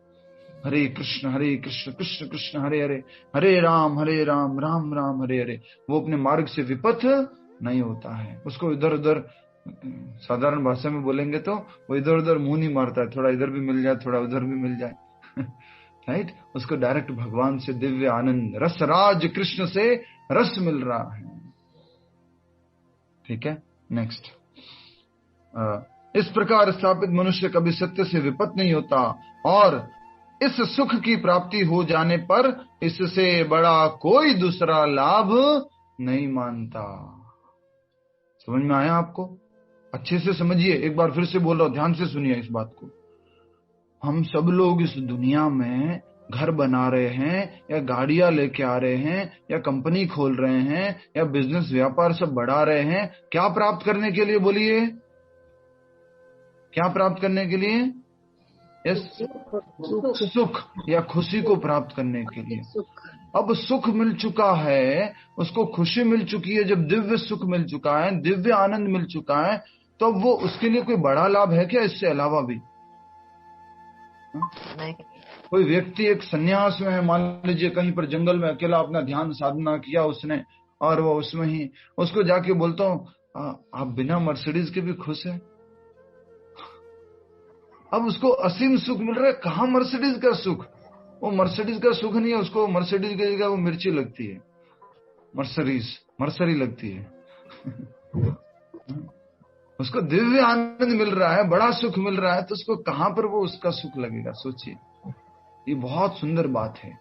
हरे कृष्ण कृष्ण कृष्ण हरे हरे, हरे राम राम राम हरे हरे, वो अपने मार्ग से विपथ नहीं होता है। उसको इधर उधर, साधारण भाषा में बोलेंगे तो वो इधर उधर मुंह नहीं मारता है, थोड़ा इधर भी मिल जाए थोड़ा उधर भी मिल जाए राइट। उसको डायरेक्ट भगवान से दिव्य आनंद, रसराज कृष्ण से रस मिल रहा है, ठीक है। नेक्स्ट, इस प्रकार स्थापित मनुष्य कभी सत्य से विपत नहीं होता और इस सुख की प्राप्ति हो जाने पर इससे बड़ा कोई दूसरा लाभ नहीं मानता। समझ में आया आपको? अच्छे से समझिए, एक बार फिर से बोल रहा हूं, ध्यान से सुनिए इस बात को। हम सब लोग इस दुनिया में घर बना रहे हैं या गाड़ियां लेके आ रहे हैं या कंपनी खोल रहे हैं या बिजनेस व्यापार सब बढ़ा रहे हैं, क्या प्राप्त करने के लिए? बोलिए, क्या प्राप्त करने के लिए? सुख या खुशी को प्राप्त करने के लिए। अब सुख मिल चुका है, उसको खुशी मिल चुकी है, जब दिव्य सुख मिल चुका है, दिव्य आनंद मिल चुका है, तो वो उसके लिए कोई बड़ा लाभ है क्या इससे अलावा भी? नहीं। कोई व्यक्ति एक संन्यास में है, मान लीजिए कहीं पर जंगल में अकेला अपना ध्यान साधना किया उसने, और वो उसमें ही, उसको जाके बोलता हूँ आप बिना मर्सिडीज के भी खुश है। अब उसको असीम सुख मिल रहा है, कहाँ मर्सिडीज का सुख? वो मर्सिडीज का सुख नहीं है, उसको मर्सिडीज की जगह वो मिर्ची लगती है, मर्सरी लगती है उसको दिव्य आनंद मिल रहा है, बड़ा सुख मिल रहा है, तो उसको कहां पर वो उसका सुख लगेगा? सोचिए, ये बहुत सुंदर बात है।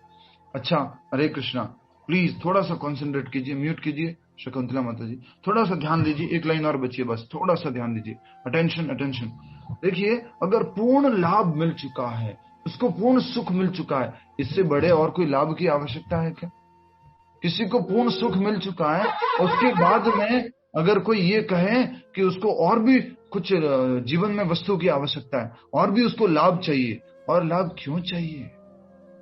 अच्छा, हरे कृष्णा, प्लीज थोड़ा सा कॉन्सेंट्रेट कीजिए, म्यूट कीजिए शकुंतला माता जी, थोड़ा सा ध्यान दीजिए, एक लाइन और बची है बस, थोड़ा सा ध्यान दीजिए, अटेंशन। देखिए, अगर पूर्ण लाभ मिल चुका है, उसको पूर्ण सुख मिल चुका है, इससे बड़े और कोई लाभ की आवश्यकता है क्या? किसी को पूर्ण सुख मिल चुका है, उसके बाद में अगर कोई ये कहे कि उसको और भी कुछ जीवन में वस्तु की आवश्यकता है, और भी उसको लाभ चाहिए, और लाभ क्यों चाहिए?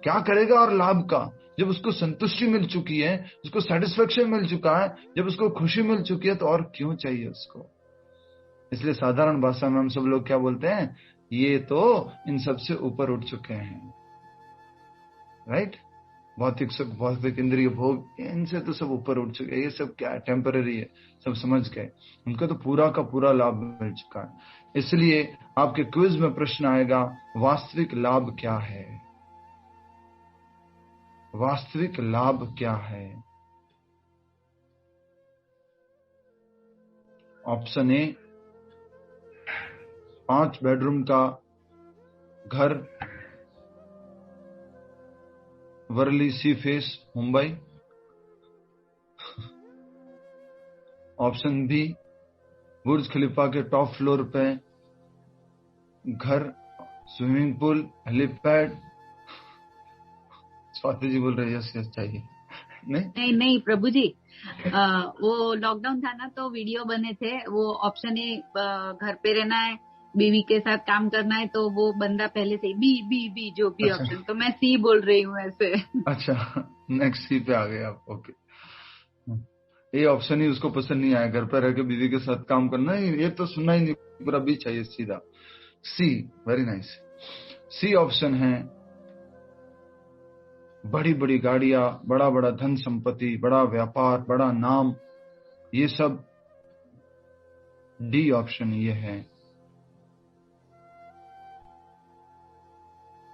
क्या करेगा और लाभ का? जब उसको संतुष्टि मिल चुकी है, उसको सेटिस्फेक्शन मिल चुका है, जब उसको खुशी मिल चुकी है, तो और क्यों चाहिए उसको? इसलिए साधारण भाषा में हम सब लोग क्या बोलते हैं? ये तो इन सब से ऊपर उठ चुके हैं, राइट। भौतिक सुख, भौतिक इंद्रिय भोग, इनसे तो सब ऊपर उठ चुके हैं, ये सब क्या है? टेम्पररी है, सब समझ गए, उनको तो पूरा का पूरा लाभ मिल चुका है। इसलिए आपके क्विज में प्रश्न आएगा, वास्तविक लाभ क्या है? वास्तविक लाभ क्या है? ऑप्शन ए 5 बेडरूम का घर, वर्ली सी फेस, मुंबई। ऑप्शन बी बुर्ज खलीफा के टॉप फ्लोर पे घर, swimming pool, helipad. Swati ji बोल रहे हैं यस यस चाहिए। नहीं प्रभु जी, वो लॉकडाउन था ना तो वीडियो बने थे, वो ऑप्शन ए घर पे रहना है, बीवी के साथ काम करना है, तो वो बंदा पहले से बी बी बी जो भी ऑप्शन, तो मैं सी बोल रही हूँ ऐसे। अच्छा, नेक्स्ट सी पे आ गए आप, ओके। ये ऑप्शन ही उसको पसंद नहीं आया, घर पे रह के बीवी के साथ काम करना, ये तो सुनना ही नहीं, पूरा बी चाहिए सीधा। सी, वेरी नाइस। सी ऑप्शन है बड़ी बड़ी गाड़ियां, बड़ा बड़ा धन संपत्ति, बड़ा व्यापार, बड़ा नाम, ये सब। डी ऑप्शन ये है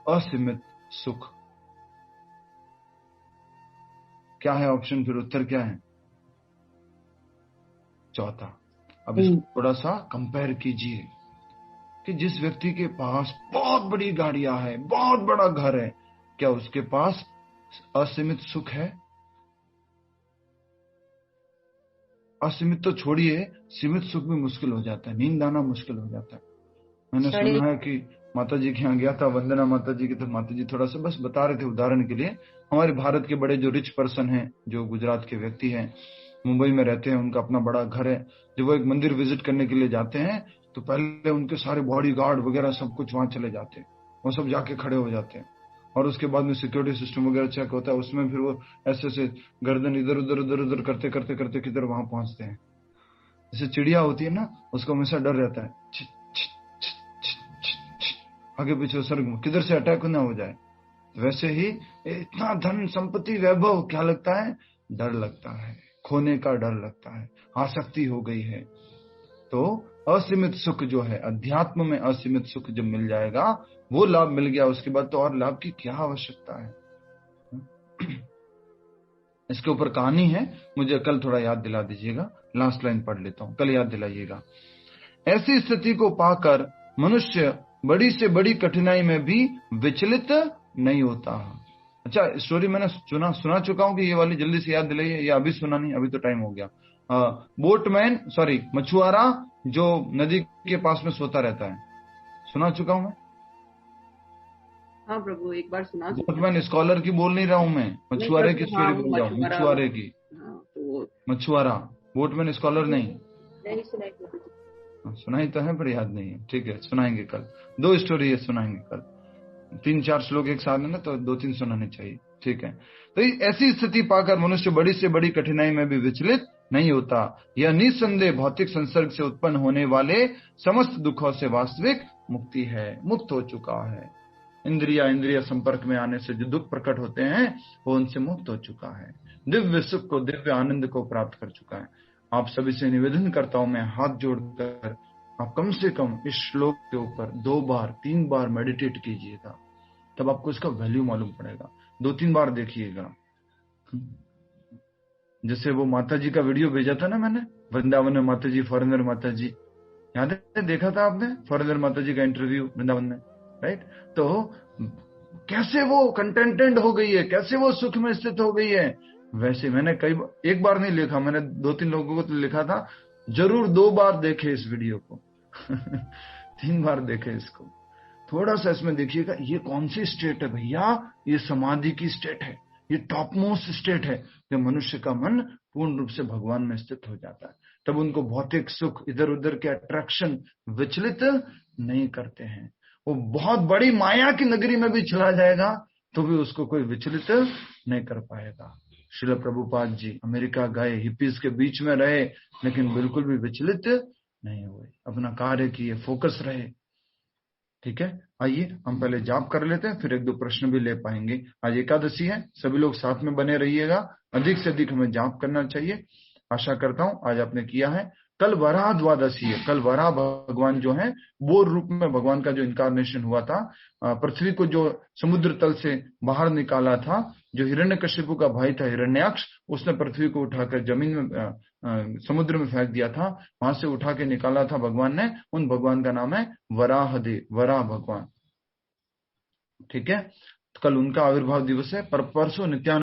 असीमित सुख। क्या है ऑप्शन, फिर उत्तर क्या है? चौथा। अब इसको थोड़ा सा कंपेयर कीजिए कि जिस व्यक्ति के पास बहुत बड़ी गाड़ियां है, बहुत बड़ा घर है, क्या उसके पास असीमित सुख है? असीमित तो छोड़िए, सीमित सुख भी मुश्किल हो जाता है, नींद आना मुश्किल हो जाता है। मैंने सुना है कि माता जी के यहाँ गया था, वंदना माता जी की, तो माता जी थोड़ा सा बस बता रहे थे उदाहरण के लिए, हमारे भारत के बड़े जो रिच पर्सन हैं, जो गुजरात के व्यक्ति हैं, मुंबई में रहते हैं, उनका अपना बड़ा घर है, जब वो एक मंदिर विजिट करने के लिए जाते हैं तो पहले उनके सारे बॉडी गार्ड वगैरह सब कुछ वहां चले जाते हैं, वो सब जाके खड़े हो जाते हैं, और उसके बाद में सिक्योरिटी सिस्टम वगैरह चेक होता है, उसमें फिर वो ऐसे ऐसे गर्दन इधर उधर उधर उधर करते करते करते किधर वहां पहुंचते हैं। जैसे चिड़िया होती है ना, उसको हमेशा डर रहता है, आगे पीछे सर किधर से अटैक ना हो जाए। वैसे ही इतना धन संपत्ति वैभव, क्या लगता है? डर लगता है, खोने का डर लगता है, आसक्ति हो गई है। तो असीमित सुख जो है, अध्यात्म में असीमित सुख जब मिल जाएगा, वो लाभ मिल गया, उसके बाद तो और लाभ की क्या आवश्यकता है। इसके ऊपर कहानी है, मुझे कल थोड़ा याद दिला दीजिएगा, लास्ट लाइन पढ़ लेता हूं, कल याद दिलाइएगा। ऐसी स्थिति को पाकर मनुष्य बड़ी से बड़ी कठिनाई में भी विचलित नहीं होता। अच्छा, स्टोरी मैंने सुना चुका हूं कि ये वाली जल्दी से याद दिलाइए, ये अभी सुना नहीं, अभी तो टाइम हो गया। बोटमैन, सॉरी मछुआरा जो नदी के पास में सोता रहता है, सुना चुका हूं मैं। हाँ प्रभु, एक बार सुना। बोटमैन स्कॉलर की बोल नहीं रहा हूं मैं, मछुआरे की स्टोरी बोल रहा हूँ, मछुआरे की। मछुआरा, बोटमैन स्कॉलर नहीं सुनाई तो है पर याद नहीं है, ठीक है, सुनाएंगे कल। 2 स्टोरी है, सुनाएंगे कल। 3-4 श्लोक एक साथ है ना, तो 2-3 सुनाने चाहिए, ठीक है। तो ऐसी स्थिति पाकर मनुष्य बड़ी से बड़ी कठिनाई में भी विचलित नहीं होता। यह निस्संदेह भौतिक संसर्ग से उत्पन्न होने वाले समस्त दुखों से वास्तविक मुक्ति है, मुक्त हो चुका है। इंद्रिय संपर्क में आने से जो दुख प्रकट होते हैं, वो उनसे मुक्त हो चुका है, दिव्य सुख को, दिव्य आनंद को प्राप्त कर चुका है। आप सभी से निवेदन करता हूं मैं, हाथ जोड़कर, आप कम से कम इस श्लोक के ऊपर 2 बार 3 बार मेडिटेट कीजिएगा, तब आपको इसका वैल्यू मालूम पड़ेगा। 2-3 बार देखिएगा। जैसे वो माता जी का वीडियो भेजा था ना मैंने, वृंदावन में माता जी, फॉरेनर माता जी, याद है, देखा था आपने फॉरेनर माता जी का इंटरव्यू वृंदावन में, राइट? तो कैसे वो कंटेंटेड हो गई है, कैसे वो सुख में स्थित हो गई है। वैसे मैंने एक बार नहीं लिखा, मैंने 2-3 लोगों को तो लिखा था, जरूर 2 बार देखे इस वीडियो को 3 बार देखे इसको, थोड़ा सा इसमें देखिएगा, ये कौन सी स्टेट है भैया, ये समाधि की स्टेट है, ये टॉप मोस्ट स्टेट है, जब मनुष्य का मन पूर्ण रूप से भगवान में स्थित हो जाता है, तब उनको भौतिक सुख, इधर उधर के अट्रैक्शन विचलित नहीं करते हैं। वो बहुत बड़ी माया की नगरी में भी चला जाएगा तो भी उसको कोई विचलित नहीं कर पाएगा। श्रील प्रभुपाद जी अमेरिका गए, हिपीज के बीच में रहे, लेकिन बिल्कुल भी विचलित नहीं हुए, अपना कार्य किए, फोकस रहे। ठीक है, आइए हम पहले जाप कर लेते हैं, फिर 1-2 प्रश्न भी ले पाएंगे। आज एकादशी है, सभी लोग साथ में बने रहिएगा, अधिक से अधिक हमें जाप करना चाहिए। आशा करता हूं आज आपने किया है। कल वराह द्वादशी है, कल वराह भगवान जो है, वो रूप में भगवान का जो इनकारनेशन हुआ था, पृथ्वी को जो समुद्र तल से बाहर निकाला था, जो हिरण्यकशिपु का भाई था हिरण्याक्ष, उसने पृथ्वी को उठाकर जमीन में समुद्र में फेंक दिया था, वहां से उठा के निकाला था भगवान ने। उन भगवान का नाम है वराहदेव, वराह भगवान। ठीक है, कल उनका आविर्भाव दिवस है। पर परसों नित्यानंद